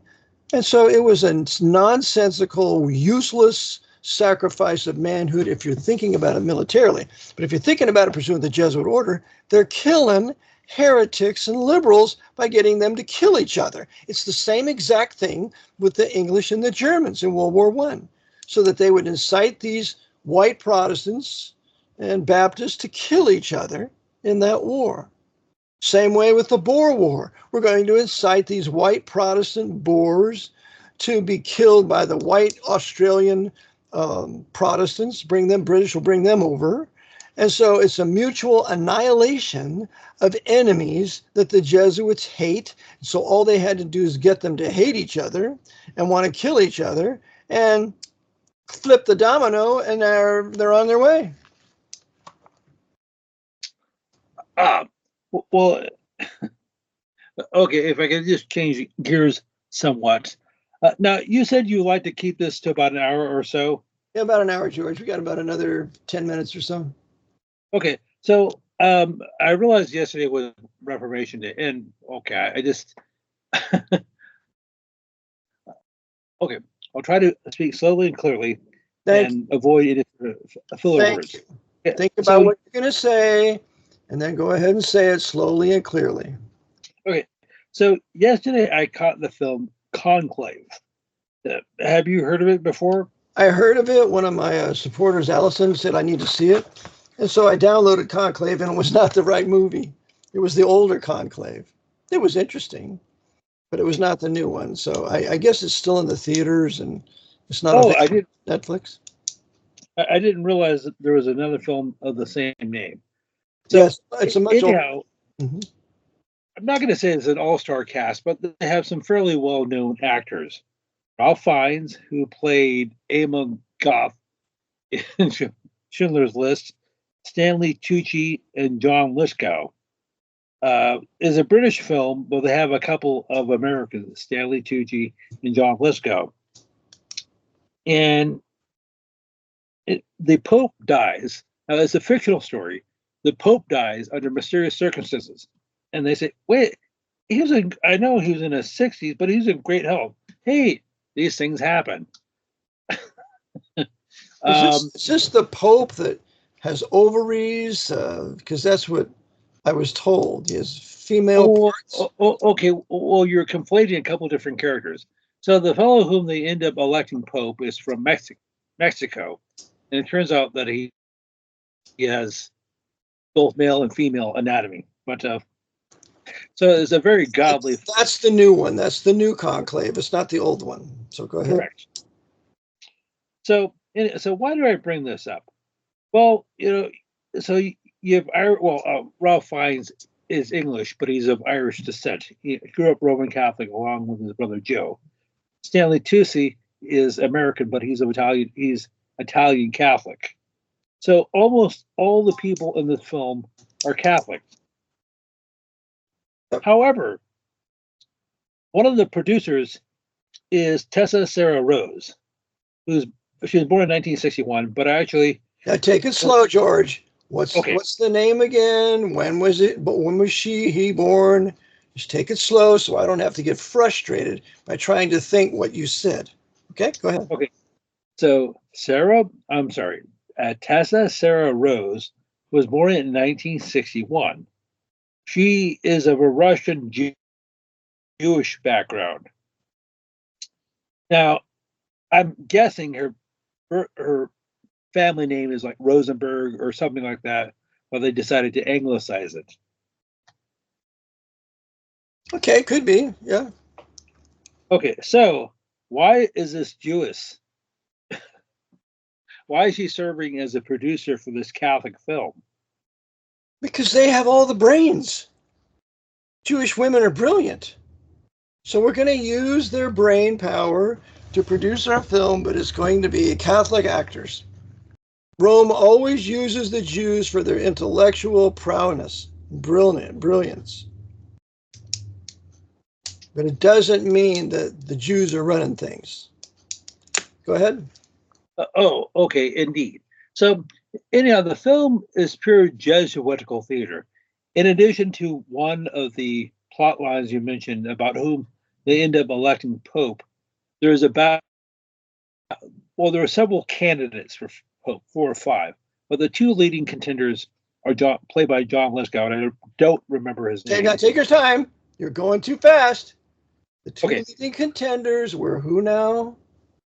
And so it was a nonsensical, useless sacrifice of manhood if you're thinking about it militarily. But if you're thinking about it pursuant to the Jesuit order, they're killing heretics and liberals by getting them to kill each other. It's the same exact thing with the English and the Germans in World War I, so that they would incite these white Protestants and Baptists to kill each other in that war. Same way with the Boer War. We're going to incite these white Protestant Boers to be killed by the white Australian Protestants. British will bring them over. And so it's a mutual annihilation of enemies that the Jesuits hate. So all they had to do is get them to hate each other and want to kill each other, and flip the domino, and they're on their way. Well, okay, if I could just change gears somewhat. Now, you said you like to keep this to about an hour or so. Yeah, about an hour, George. We got about another 10 minutes or so. Okay, so I realized yesterday was Reformation Day, and okay, I just okay, I'll try to speak slowly and clearly and avoid any filler words. Yeah, think about what you're going to say, and then go ahead and say it slowly and clearly. Okay, so yesterday I caught the film Conclave. Have you heard of it before? I heard of it. One of my supporters, Allison, said I need to see it. And so I downloaded Conclave, and it was not the right movie. It was the older Conclave. It was interesting, but it was not the new one. So I guess it's still in the theaters, and it's not available on Netflix. I didn't realize that there was another film of the same name. So yes, it's a much older. I'm not going to say it's an all-star cast, but they have some fairly well-known actors. Ralph Fiennes, who played Amon Goth in Schindler's List, Stanley Tucci, and John Lithgow. Is a British film, but they have a couple of Americans, Stanley Tucci and John Lithgow. And the Pope dies. Now, it's a fictional story. The Pope dies under mysterious circumstances. And they say, wait, I know he was in his 60s, but he's in great health. Hey, these things happen. Is this the Pope that has ovaries? Because that's what I was told. He has female parts. Okay, well, you're conflating a couple different characters. So the fellow whom they end up electing Pope is from Mexico. And it turns out that he has both male and female anatomy. But so it's a very godly. That's the new one. That's the new Conclave. It's not the old one. So go ahead. Correct. So why do I bring this up? Well, so you have Ralph Fiennes is English, but he's of Irish descent. He grew up Roman Catholic along with his brother Joe. Stanley Tucci is American, but he's Italian Catholic. So almost all the people in this film are Catholic. However, one of the producers is Tessa Sarah Rose, she was born in 1961, but actually. Now take it slow, George. What's the name again? When was it? But when was he born? Just take it slow, so I don't have to get frustrated by trying to think what you said. Okay, go ahead. Okay, so Tessa Sarah Rose was born in 1961. She is of a Russian Jewish background. Now, I'm guessing her family name is like Rosenberg or something like that, but they decided to anglicize it. Okay, could be, yeah. Okay, so why is this Jewess? Why is she serving as a producer for this Catholic film? Because they have all the brains. Jewish women are brilliant. So we're going to use their brain power to produce our film, but it's going to be Catholic actors. Rome always uses the Jews for their intellectual prowess, brilliance. But it doesn't mean that the Jews are running things. Go ahead. Oh, okay, indeed. So, anyhow, the film is pure Jesuitical theater. In addition to one of the plot lines you mentioned about whom they end up electing Pope, there's there are several candidates for Pope, 4 or 5, but the 2 leading contenders are played by John Lithgow, and I don't remember his name. Okay, now take your time. You're going too fast. The 2 leading contenders were who now?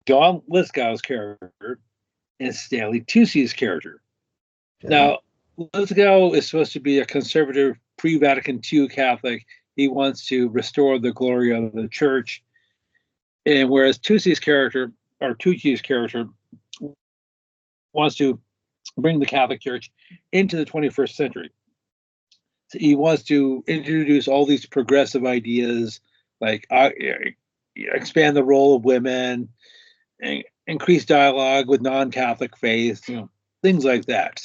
John Lithgow's character and Stanley Tucci's character. Okay. Now, Lithgow is supposed to be a conservative pre-Vatican II Catholic. He wants to restore the glory of the church. And whereas Tucci's character wants to bring the Catholic Church into the 21st century. So he wants to introduce all these progressive ideas, like expand the role of women, increase dialogue with non-Catholic faith, things like that.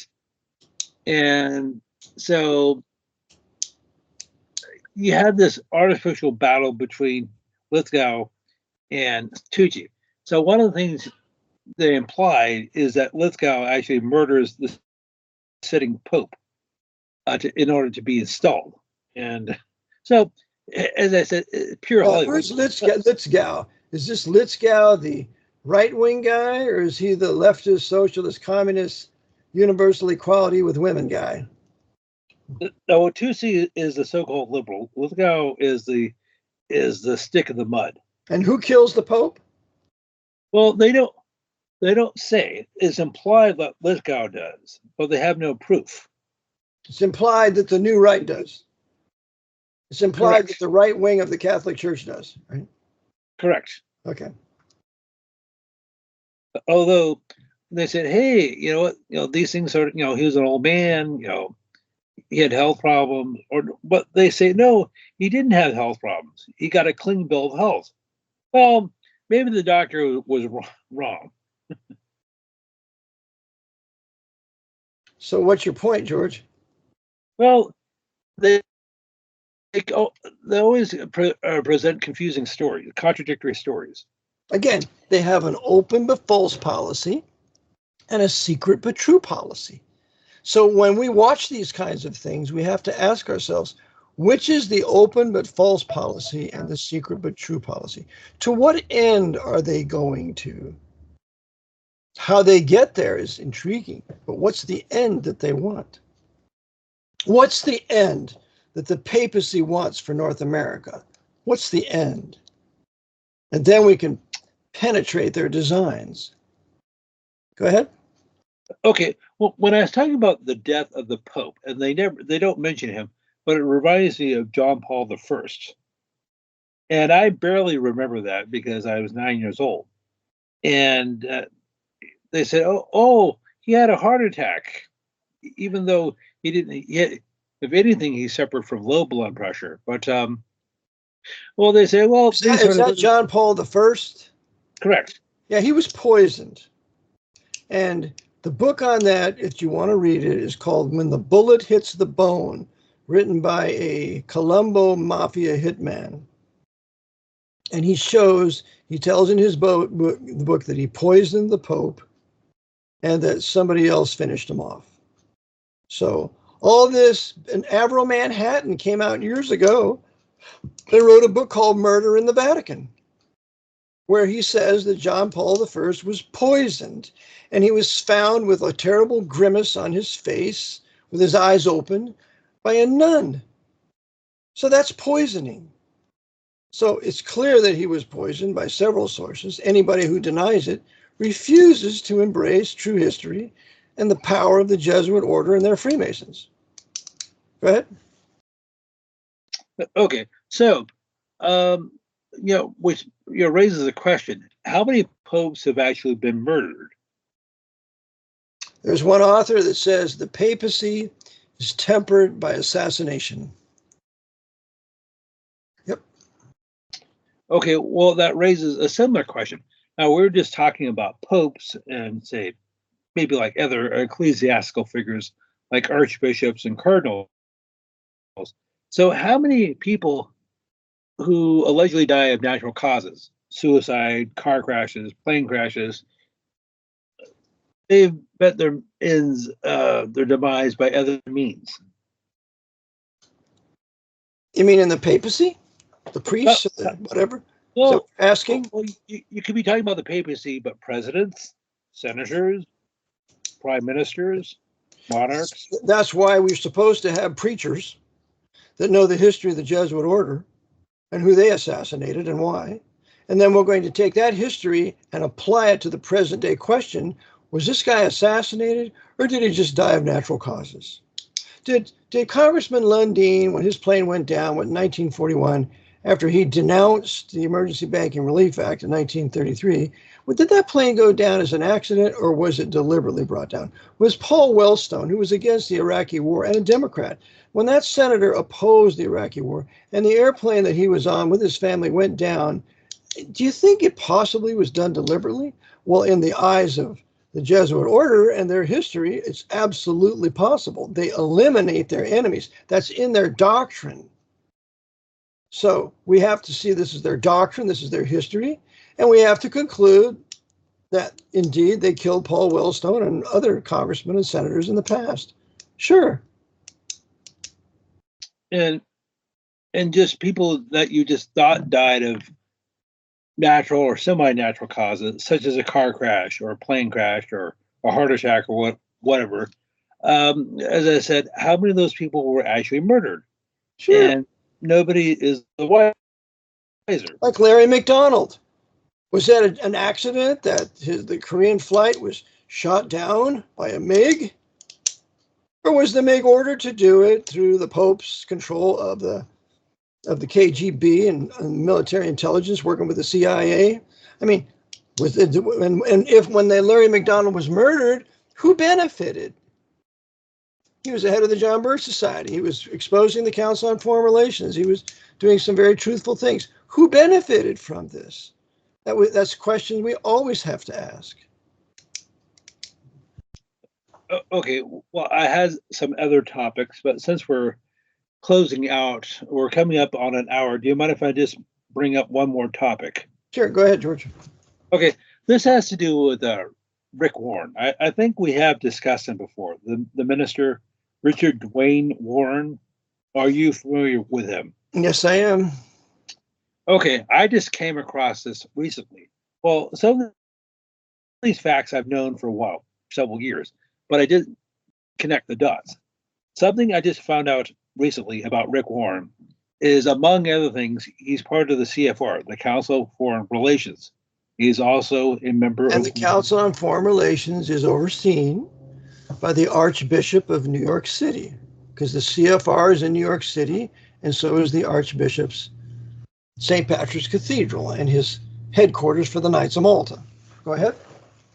And so you have this artificial battle between Lithgow and Tucci. So one of the things they implied is that Lithgow actually murders the sitting pope in order to be installed. And so, as I said, pure Hollywood. Who's Lithgow? Is this Lithgow the right-wing guy, or is he the leftist, socialist, communist, universal equality with women guy? No, Tucci is the so-called liberal. Lithgow is the stick in the mud. And who kills the Pope? Well, they don't say. It's implied that Lithgow does, but they have no proof. It's implied that the new right does. It's implied that the right wing of the Catholic Church does, right? Correct. Okay. Although they said, hey, you know what, these things are, he was an old man, he had health problems, but they say, no, he didn't have health problems. He got a clean bill of health. Well, maybe the doctor was wrong. So what's your point, George? Well, they always present confusing stories, contradictory stories. Again, they have an open but false policy and a secret but true policy. So when we watch these kinds of things, we have to ask ourselves, which is the open but false policy and the secret but true policy? To what end are they going to? How they get there is intriguing, but what's the end that they want? What's the end that the papacy wants for North America? What's the end? And then we can penetrate their designs. Go ahead. Okay. Well, when I was talking about the death of the Pope, and they don't mention him, but it reminds me of John Paul I. And I barely remember that because I was 9 years old. And they said, oh, he had a heart attack, even though he didn't. If anything, he suffered from low blood pressure. But well, they say, well, is that John Paul I? Correct. Yeah, he was poisoned. And the book on that, if you want to read it, is called When the Bullet Hits the Bone, written by a Colombo mafia hitman. And he tells in his book that he poisoned the Pope and that somebody else finished him off. So all this, and Avro Manhattan came out years ago. They wrote a book called Murder in the Vatican, where he says that John Paul I was poisoned, and he was found with a terrible grimace on his face, with his eyes open, by a nun. So that's poisoning. So it's clear that he was poisoned by several sources. Anybody who denies it refuses to embrace true history and the power of the Jesuit order and their Freemasons. Go ahead. Okay, so which raises a question: how many popes have actually been murdered? There's one author that says the papacy is tempered by assassination. Yep. Okay, well, that raises a similar question. Now, we're just talking about popes and, say, maybe like other ecclesiastical figures like archbishops and cardinals. So how many people who allegedly die of natural causes, suicide, car crashes, plane crashes, they've met their ends, their demise by other means? You mean in the papacy? The priests, whatever? Well, so asking? Well, you could be talking about the papacy, but presidents, senators, prime ministers, monarchs. That's why we're supposed to have preachers that know the history of the Jesuit order and who they assassinated and why. And then we're going to take that history and apply it to the present day question: was this guy assassinated or did he just die of natural causes? Did Congressman Lundeen, when his plane went down in 1941, after he denounced the Emergency Banking Relief Act in 1933, did that plane go down as an accident or was it deliberately brought down? Was Paul Wellstone, who was against the Iraqi war and a Democrat, when that senator opposed the Iraqi war and the airplane that he was on with his family went down, do you think it possibly was done deliberately? Well, in the eyes of the Jesuit order and their history, it's absolutely possible. They eliminate their enemies. That's in their doctrine. So we have to see this is their doctrine, this is their history, and we have to conclude that indeed they killed Paul Wellstone and other congressmen and senators in the past. Sure. And just people that you just thought died of natural or semi-natural causes, such as a car crash or a plane crash or a heart attack or whatever. As I said, how many of those people were actually murdered? Sure. And nobody is the wiser. Like Larry McDonald. Was that an accident that the Korean flight was shot down by a MiG? Or was the MiG ordered to do it through the Pope's control of the KGB and military intelligence working with the CIA? I mean, when Larry McDonald was murdered, who benefited? He was the head of the John Birch Society. He was exposing the Council on Foreign Relations. He was doing some very truthful things. Who benefited from this? That's a question we always have to ask. Okay, well, I had some other topics, but since we're closing out, we're coming up on an hour. Do you mind if I just bring up one more topic? Sure, go ahead, George. Okay, this has to do with Rick Warren. I think we have discussed him before. The minister, Richard Dwayne Warren. Are you familiar with him? Yes, I am. Okay, I just came across this recently. Well, some of these facts I've known for a while, several years, but I didn't connect the dots. Something I just found out recently about Rick Warren is, among other things, he's part of the CFR, the Council of Foreign Relations. He's also a member of the Council on Foreign Relations is overseen by the Archbishop of New York City, because the CFR is in New York City, and so is the Archbishop's St. Patrick's Cathedral and his headquarters for the Knights of Malta. Go ahead.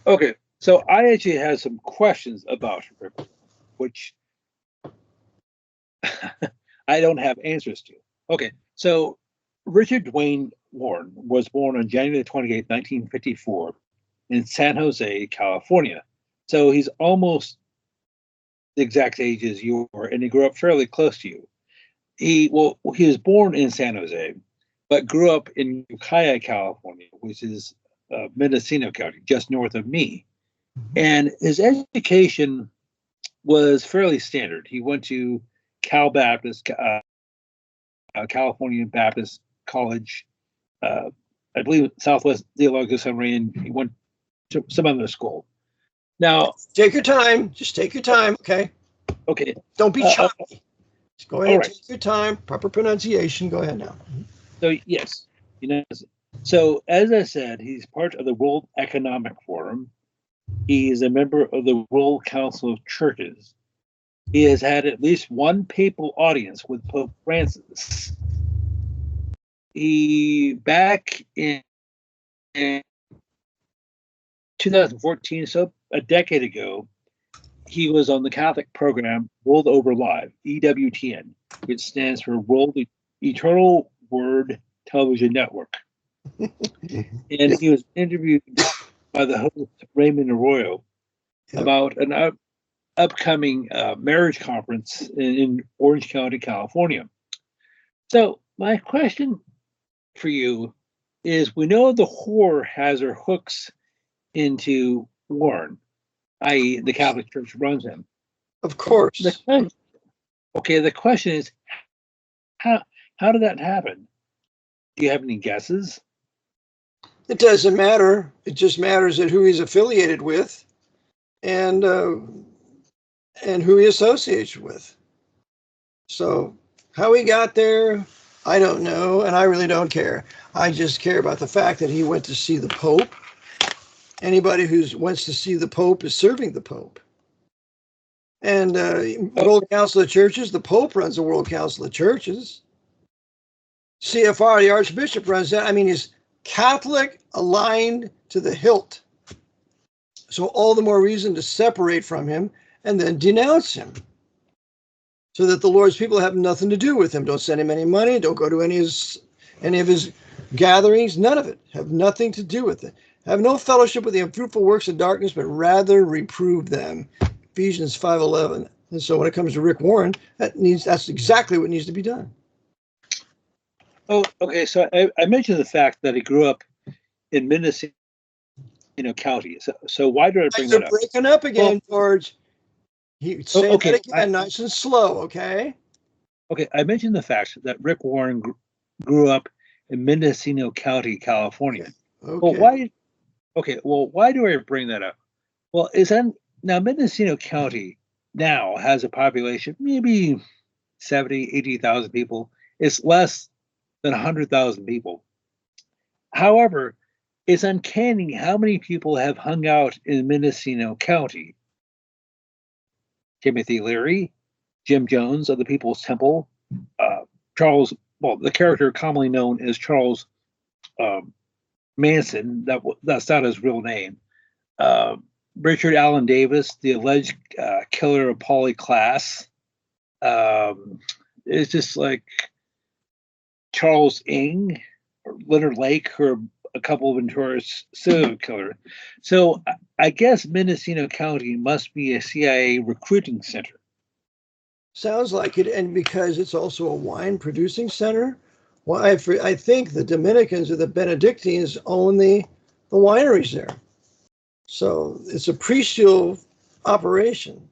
Okay, so I actually had some questions about Rick, which I don't have answers to. Okay, so Richard Dwayne Warren was born on January 28, 1954 in San Jose, California. So he's almost the exact age as you are, and he grew up fairly close to you. He was born in San Jose, but grew up in Ukiah, California, which is Mendocino County, just north of me. And his education was fairly standard. He went to Cal Baptist, California Baptist College, I believe Southwest Theological Seminary, and he went to some other school. Now, take your time. Just take your time, okay? Okay. Don't be choppy. Just go ahead, right. Take your time. Proper pronunciation. Go ahead now. So yes, So, as I said, he's part of the World Economic Forum. He is a member of the World Council of Churches. He has had at least one papal audience with Pope Francis. He, back in 2014, so a decade ago, he was on the Catholic program World Over Live, EWTN, which stands for World Eternal Word Television Network. And he was interviewed by the host Raymond Arroyo about an upcoming marriage conference in Orange County, California. So my question for you is, we know the whore has her hooks into Warren, i.e. the Catholic Church runs him. Of course. The question is, how did that happen? Do you have any guesses? It doesn't matter. It just matters at who he's affiliated with and who he associates with. So how he got there, I don't know, and I really don't care. I just care about the fact that he went to see the Pope. Anybody who wants to see the Pope is serving the Pope. And World Council of Churches, the Pope runs the World Council of Churches. CFR, the Archbishop runs that. I mean, he's Catholic aligned to the hilt. So all the more reason to separate from him and then denounce him, so that the Lord's people have nothing to do with him. Don't send him any money. Don't go to any of his gatherings. None of it. Have nothing to do with it. Have no fellowship with the unfruitful works of darkness, but rather reprove them. Ephesians 5:11. And so when it comes to Rick Warren, that's exactly what needs to be done. Oh, okay. So I mentioned the fact that he grew up in Mendocino County. So why did I bring that up? You're breaking up again, George. Say that again, nice and slow, okay? Okay, I mentioned the fact that Rick Warren grew up in Mendocino County, California. Okay. Well, why do I bring that up? Well, now Mendocino County now has a population maybe 70, 80,000 people. It's less than 100,000 people. However, it's uncanny how many people have hung out in Mendocino County. Timothy Leary, Jim Jones of the People's Temple, the character commonly known as Charles Manson, that's not his real name. Richard Allen Davis, the alleged killer of Polly Klaas. It's just like Charles Ng or Leonard Lake, who are a couple of notorious serial killers. So I guess Mendocino County must be a CIA recruiting center. Sounds like it, and because it's also a wine producing center. Well, I think the Dominicans or the Benedictines own the wineries there. So it's a prestial operation.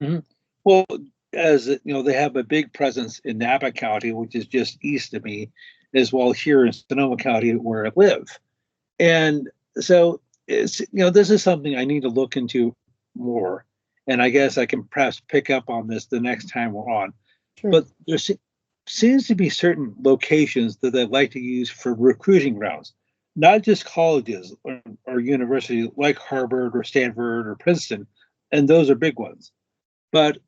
Mm-hmm. Well, as you know, they have a big presence in Napa County, which is just east of me, as well here in Sonoma County, where I live. And so this is something I need to look into more. And I guess I can perhaps pick up on this the next time we're on. Sure. But there seems to be certain locations that they'd like to use for recruiting grounds, not just colleges or universities like Harvard or Stanford or Princeton, and those are big ones. But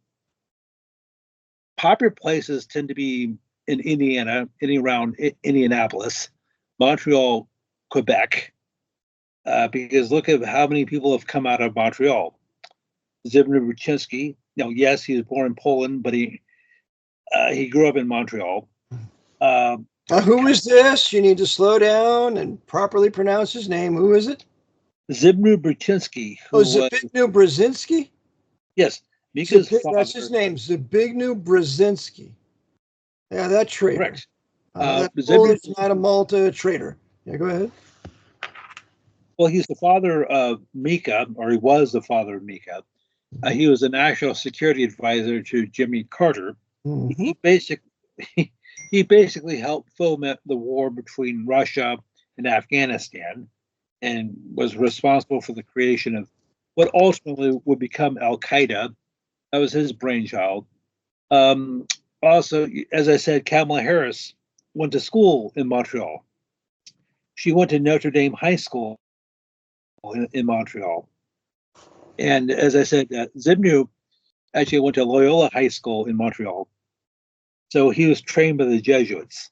popular places tend to be in Indiana, around Indianapolis, Montreal, Quebec, because look at how many people have come out of Montreal. Zbigniew Brzezinski, yes, he was born in Poland, but he grew up in Montreal. Who is this? You need to slow down and properly pronounce his name. Who is it? Zbigniew Brzezinski. Zbigniew Brzezinski? Yes. Mika's father. That's his name, Zbigniew Brzezinski. Yeah, that traitor. Correct. That Polish, not a Malta traitor. Yeah, go ahead. Well, he's the father of Mika, or he was the father of Mika. He was a national security advisor to Jimmy Carter. Mm-hmm. He basically helped foment the war between Russia and Afghanistan, and was responsible for the creation of what ultimately would become Al Qaeda. That was his brainchild. Also, as I said, Kamala Harris went to school in Montreal. she went to Notre Dame High School in Montreal. And as I said, Zbigniew actually went to Loyola High School in Montreal. So he was trained by the Jesuits.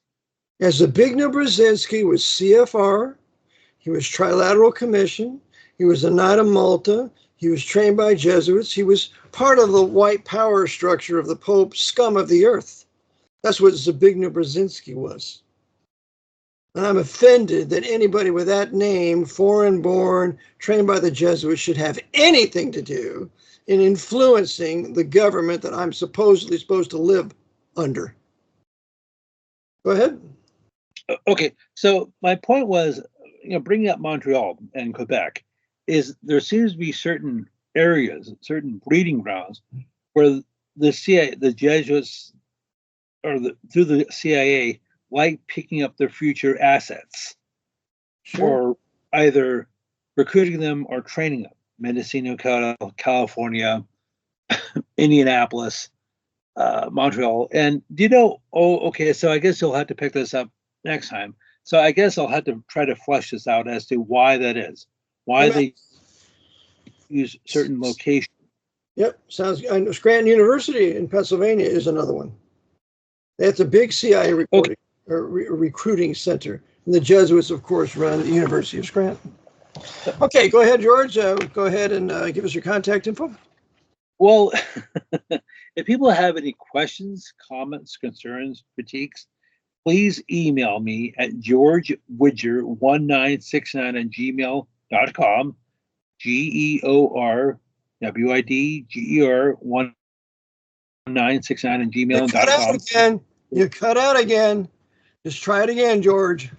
As Zbigniew Brzezinski was CFR, he was Trilateral Commission, he was a Knight of Malta, he was trained by Jesuits, he was part of the white power structure of the Pope, scum of the earth. That's what Zbigniew Brzezinski was. And I'm offended that anybody with that name, foreign born, trained by the Jesuits, should have anything to do in influencing the government that I'm supposed to live under. Go ahead. Okay, so my point was, bringing up Montreal and Quebec, is there seems to be certain areas, certain breeding grounds, where the Jesuits, through the CIA, like picking up their future assets, or either recruiting them or training them. Mendocino, California, Indianapolis, Montreal. And so I guess you'll have to pick this up next time. So I guess I'll have to try to flesh this out as to why that is, why they use certain locations. Yep, sounds good. I know Scranton University in Pennsylvania is another one. That's a big CIA recruiting center. And the Jesuits, of course, run the University of Scranton. Okay, go ahead, George. Go ahead and give us your contact info. Well, if people have any questions, comments, concerns, critiques, please email me at georgewidger1969@gmail.com, GEORWIDGER1969@gmail.com. You cut out again. Just try it again, George.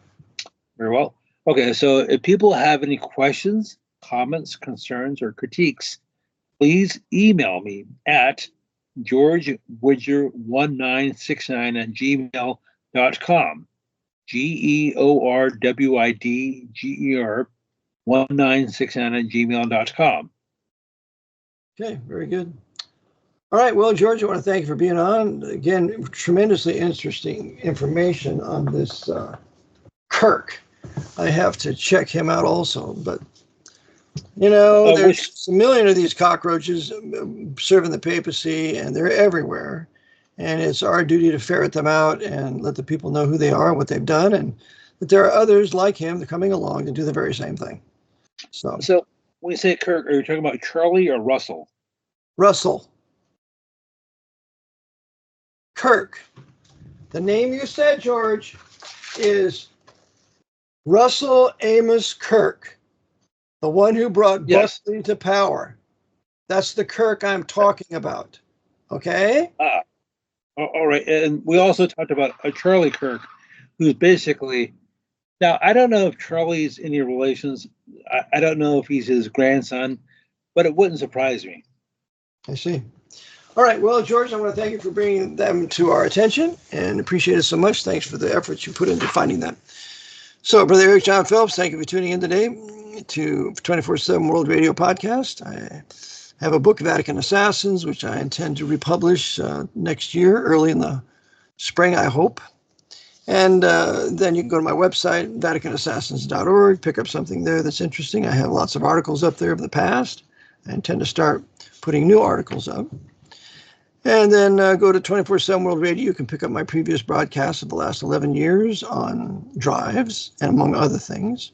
Very well. Okay, so if people have any questions, comments, concerns, or critiques, please email me at georgewidger1969@gmail.com, GEORWIDGER1969@gmail.com. Okay, very good. All right, well, George, I want to thank you for being on. Again, tremendously interesting information on this Kirk. I have to check him out also, but there's a million of these cockroaches serving the papacy, and they're everywhere. And it's our duty to ferret them out and let the people know who they are, what they've done, and that there are others like him that are coming along to do the very same thing. So when you say Kirk, are you talking about Charlie or Russell? Russell. Kirk. The name you said, George, is Russell Amos Kirk, the one who brought Buckley to power. That's the Kirk I'm talking about. Okay? All right. And we also talked about a Charlie Kirk, who's basically, now I don't know if Charlie's any relations. I don't know if he's his grandson, but it wouldn't surprise me. I see. All right. Well, George, I want to thank you for bringing them to our attention and appreciate it so much. Thanks for the efforts you put into finding them. So, Brother Eric John Phelps, thank you for tuning in today to 24/7 World Radio Podcast. I have a book, Vatican Assassins, which I intend to republish next year, early in the spring, I hope. And then you can go to my website, vaticanassassins.org, pick up something there that's interesting. I have lots of articles up there of the past. I intend to start putting new articles up. And then go to 24/7 World Radio. You can pick up my previous broadcasts of the last 11 years on drives, and among other things.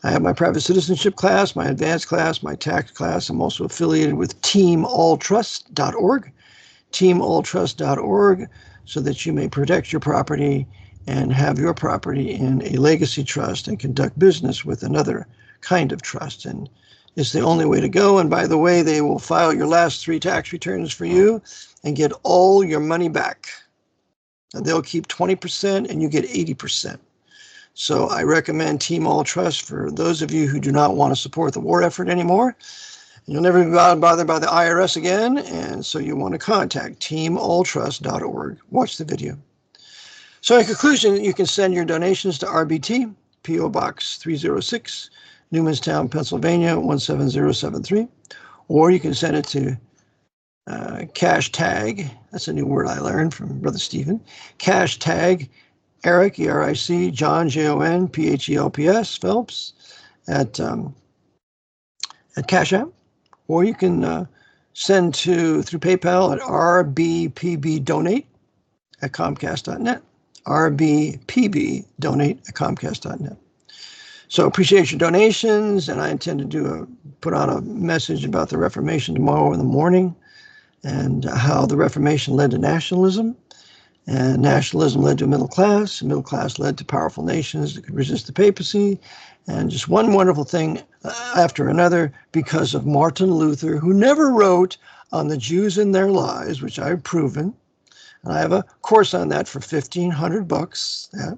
I have my private citizenship class, my advanced class, my tax class. I'm also affiliated with teamalltrust.org, teamalltrust.org, so that you may protect your property and have your property in a legacy trust and conduct business with another kind of trust. And it's the only way to go. And by the way, they will file your last 3 tax returns for you and get all your money back. And they'll keep 20% and you get 80%. So I recommend Team All Trust for those of you who do not want to support the war effort anymore. You'll never be bothered by the IRS again. And so you want to contact teamalltrust.org. Watch the video. So in conclusion, you can send your donations to RBT, P.O. Box 306, Newmanstown, Pennsylvania, 17073, or you can send it to cash tag. That's a new word I learned from Brother Stephen. Cash tag Eric, E-R-I-C, John, Jon, Phelps, Phelps, at Cash App, or you can send through PayPal at rbpbdonate at comcast.net, rbpbdonate@comcast.net. So appreciate your donations, and I intend to put on a message about the Reformation tomorrow in the morning, and how the Reformation led to nationalism, and nationalism led to a middle class led to powerful nations that could resist the papacy, and just one wonderful thing after another because of Martin Luther, who never wrote on the Jews and their lies, which I've proven. And I have a course on that for $1,500. Yeah.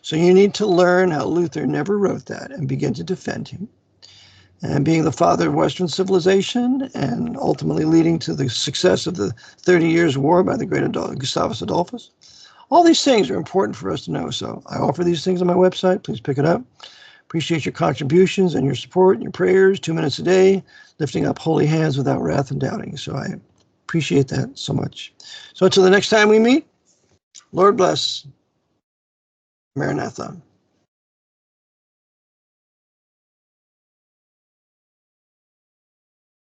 So you need to learn how Luther never wrote that and begin to defend him. And being the father of Western civilization, and ultimately leading to the success of the 30 Years' War by the great Gustavus Adolphus. All these things are important for us to know. So I offer these things on my website. Please pick it up. Appreciate your contributions and your support and your prayers. 2 minutes a day, lifting up holy hands without wrath and doubting. So I appreciate that so much. So until the next time we meet, Lord bless. Maranatha.